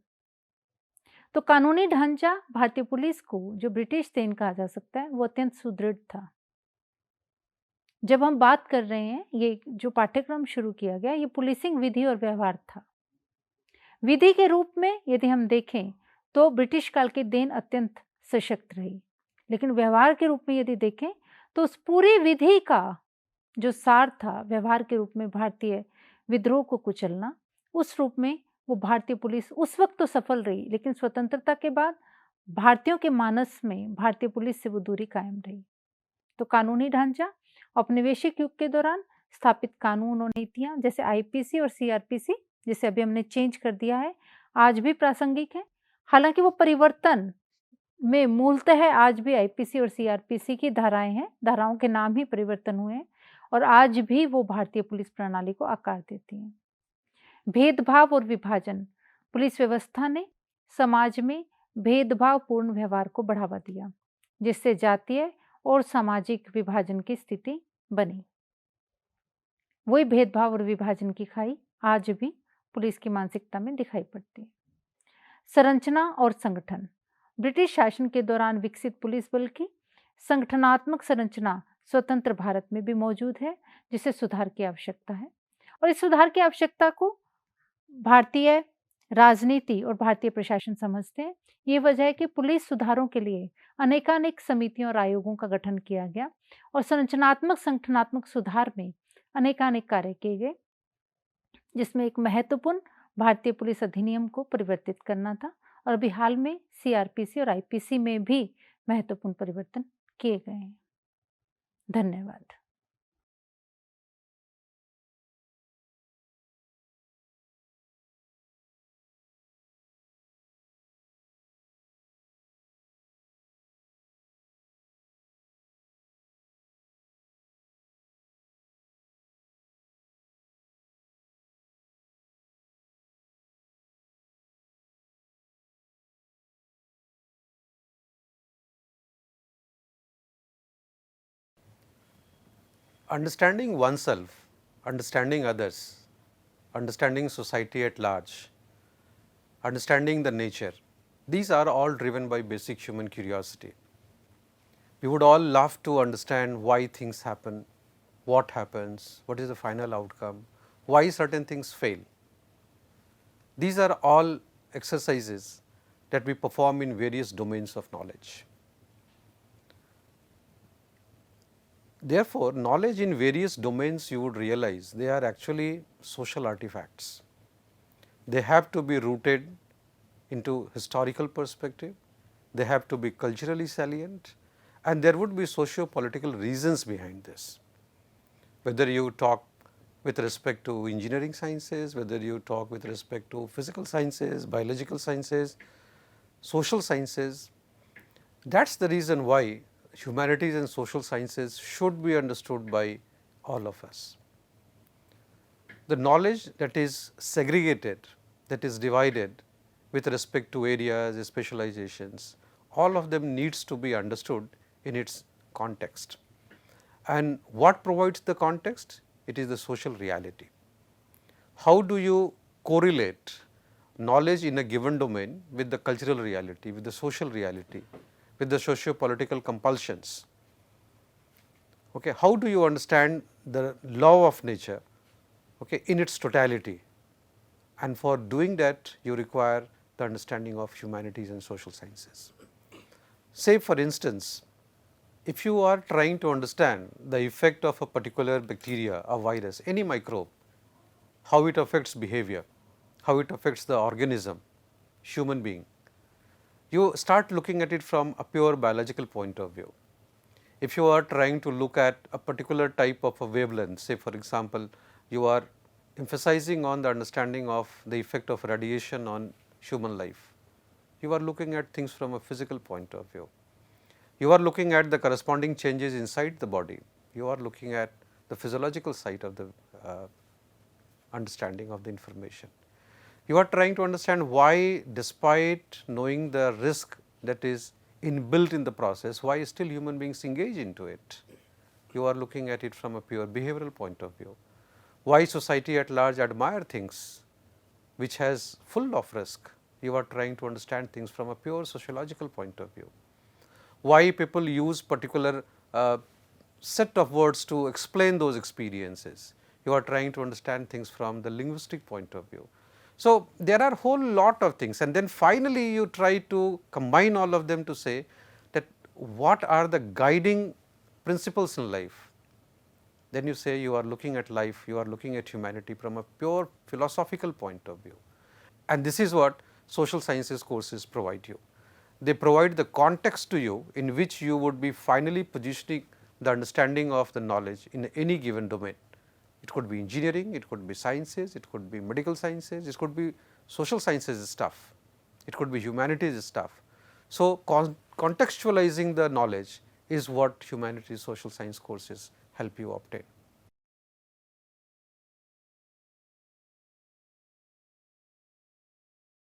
तो कानूनी ढांचा भारतीय पुलिस को जो ब्रिटिश देन कहा जा सकता है वो अत्यंत सुदृढ़ था। जब हम बात कर रहे हैं, ये जो पाठ्यक्रम शुरू किया गया, ये पुलिसिंग विधि और व्यवहार था। विधि के रूप में यदि हम देखें तो ब्रिटिश काल की देन अत्यंत सशक्त रही, लेकिन व्यवहार के रूप में यदि देखें तो उस पूरी विधि का जो सार था व्यवहार के रूप में भारतीय विद्रोह को कुचलना, उस रूप में वो भारतीय पुलिस उस वक्त तो सफल रही, लेकिन स्वतंत्रता के बाद भारतीयों के मानस में भारतीय पुलिस से वो दूरी कायम रही। तो कानूनी ढांचा, औपनिवेशिक युग के दौरान स्थापित कानून और नीतियां जैसे आईपीसी और सीआरपीसी, जिसे अभी हमने चेंज कर दिया है, आज भी प्रासंगिक है। हालांकि वो परिवर्तन में मूलतः आज भी आईपीसी और सीआरपीसी की धाराएं हैं, धाराओं के नाम ही परिवर्तन हुए हैं और आज भी वो भारतीय पुलिस प्रणाली को आकार देती हैं। भेदभाव और विभाजन, पुलिस व्यवस्था ने समाज में भेदभावपूर्ण व्यवहार को बढ़ावा दिया, जिससे जातीय और सामाजिक विभाजन की स्थिति बनी। वही भेदभाव और विभाजन की खाई आज भी पुलिस की मानसिकता में दिखाई पड़ती है। संरचना और संगठन, ब्रिटिश शासन के दौरान विकसित पुलिस बल की संगठनात्मक संरचना स्वतंत्र भारत में भी मौजूद है, जिसे सुधार की आवश्यकता है। और इस सुधार की आवश्यकता को भारतीय राजनीति और भारतीय प्रशासन समझते हैं। ये वजह है कि पुलिस सुधारों के लिए अनेकानेक समितियों और आयोगों का गठन किया गया और संरचनात्मक संगठनात्मक सुधार में अनेकानेक कार्य किए गए, जिसमें एक महत्वपूर्ण भारतीय पुलिस अधिनियम को परिवर्तित करना था और अभी हाल में सीआरपीसी और आईपीसी में भी महत्वपूर्ण परिवर्तन किए गए हैं। धन्यवाद। Understanding oneself, understanding others, understanding society at large, understanding the nature, these are all driven by basic human curiosity. We would all love to understand why things happen, what happens, what is the final outcome, why certain things fail. These are all exercises that we perform in various domains of knowledge. Therefore, knowledge in various domains, you would realize they are actually social artifacts. They have to be rooted into historical perspective, they have to be culturally salient, and there would be socio-political reasons behind this. Whether you talk with respect to engineering sciences, whether you talk with respect to physical sciences, biological sciences, social sciences, that is the reason why humanities and social sciences should be understood by all of us. The knowledge that is segregated, that is divided with respect to areas, specializations, all of them needs to be understood in its context. And what provides the context? It is the social reality. How do you correlate knowledge in a given domain with the cultural reality, with the social reality, with the socio-political compulsions? Okay, how do you understand the law of nature, okay, in its totality? And for doing that, you require the understanding of humanities and social sciences. Say for instance, if you are trying to understand the effect of a particular bacteria, a virus, any microbe, how it affects behavior, how it affects the organism, human being, you start looking at it from a pure biological point of view. If you are trying to look at a particular type of a wavelength, say for example, you are emphasizing on the understanding of the effect of radiation on human life, you are looking at things from a physical point of view. You are looking at the corresponding changes inside the body, you are looking at the physiological side of the understanding of the information. You are trying to understand why, despite knowing the risk that is inbuilt in the process, why still human beings engage into it. You are looking at it from a pure behavioral point of view. Why society at large admire things which has full of risk. You are trying to understand things from a pure sociological point of view. Why people use particular set of words to explain those experiences. You are trying to understand things from the linguistic point of view. So, there are whole lot of things, and then finally you try to combine all of them to say that what are the guiding principles in life. Then you say you are looking at life, you are looking at humanity from a pure philosophical point of view, and this is what social sciences courses provide you. they provide the context to you in which you would be finally positioning the understanding of the knowledge in any given domain. It could be engineering, it could be sciences, it could be medical sciences, it could be social sciences stuff, it could be humanities stuff. So, contextualizing the knowledge is what humanities social science courses help you obtain.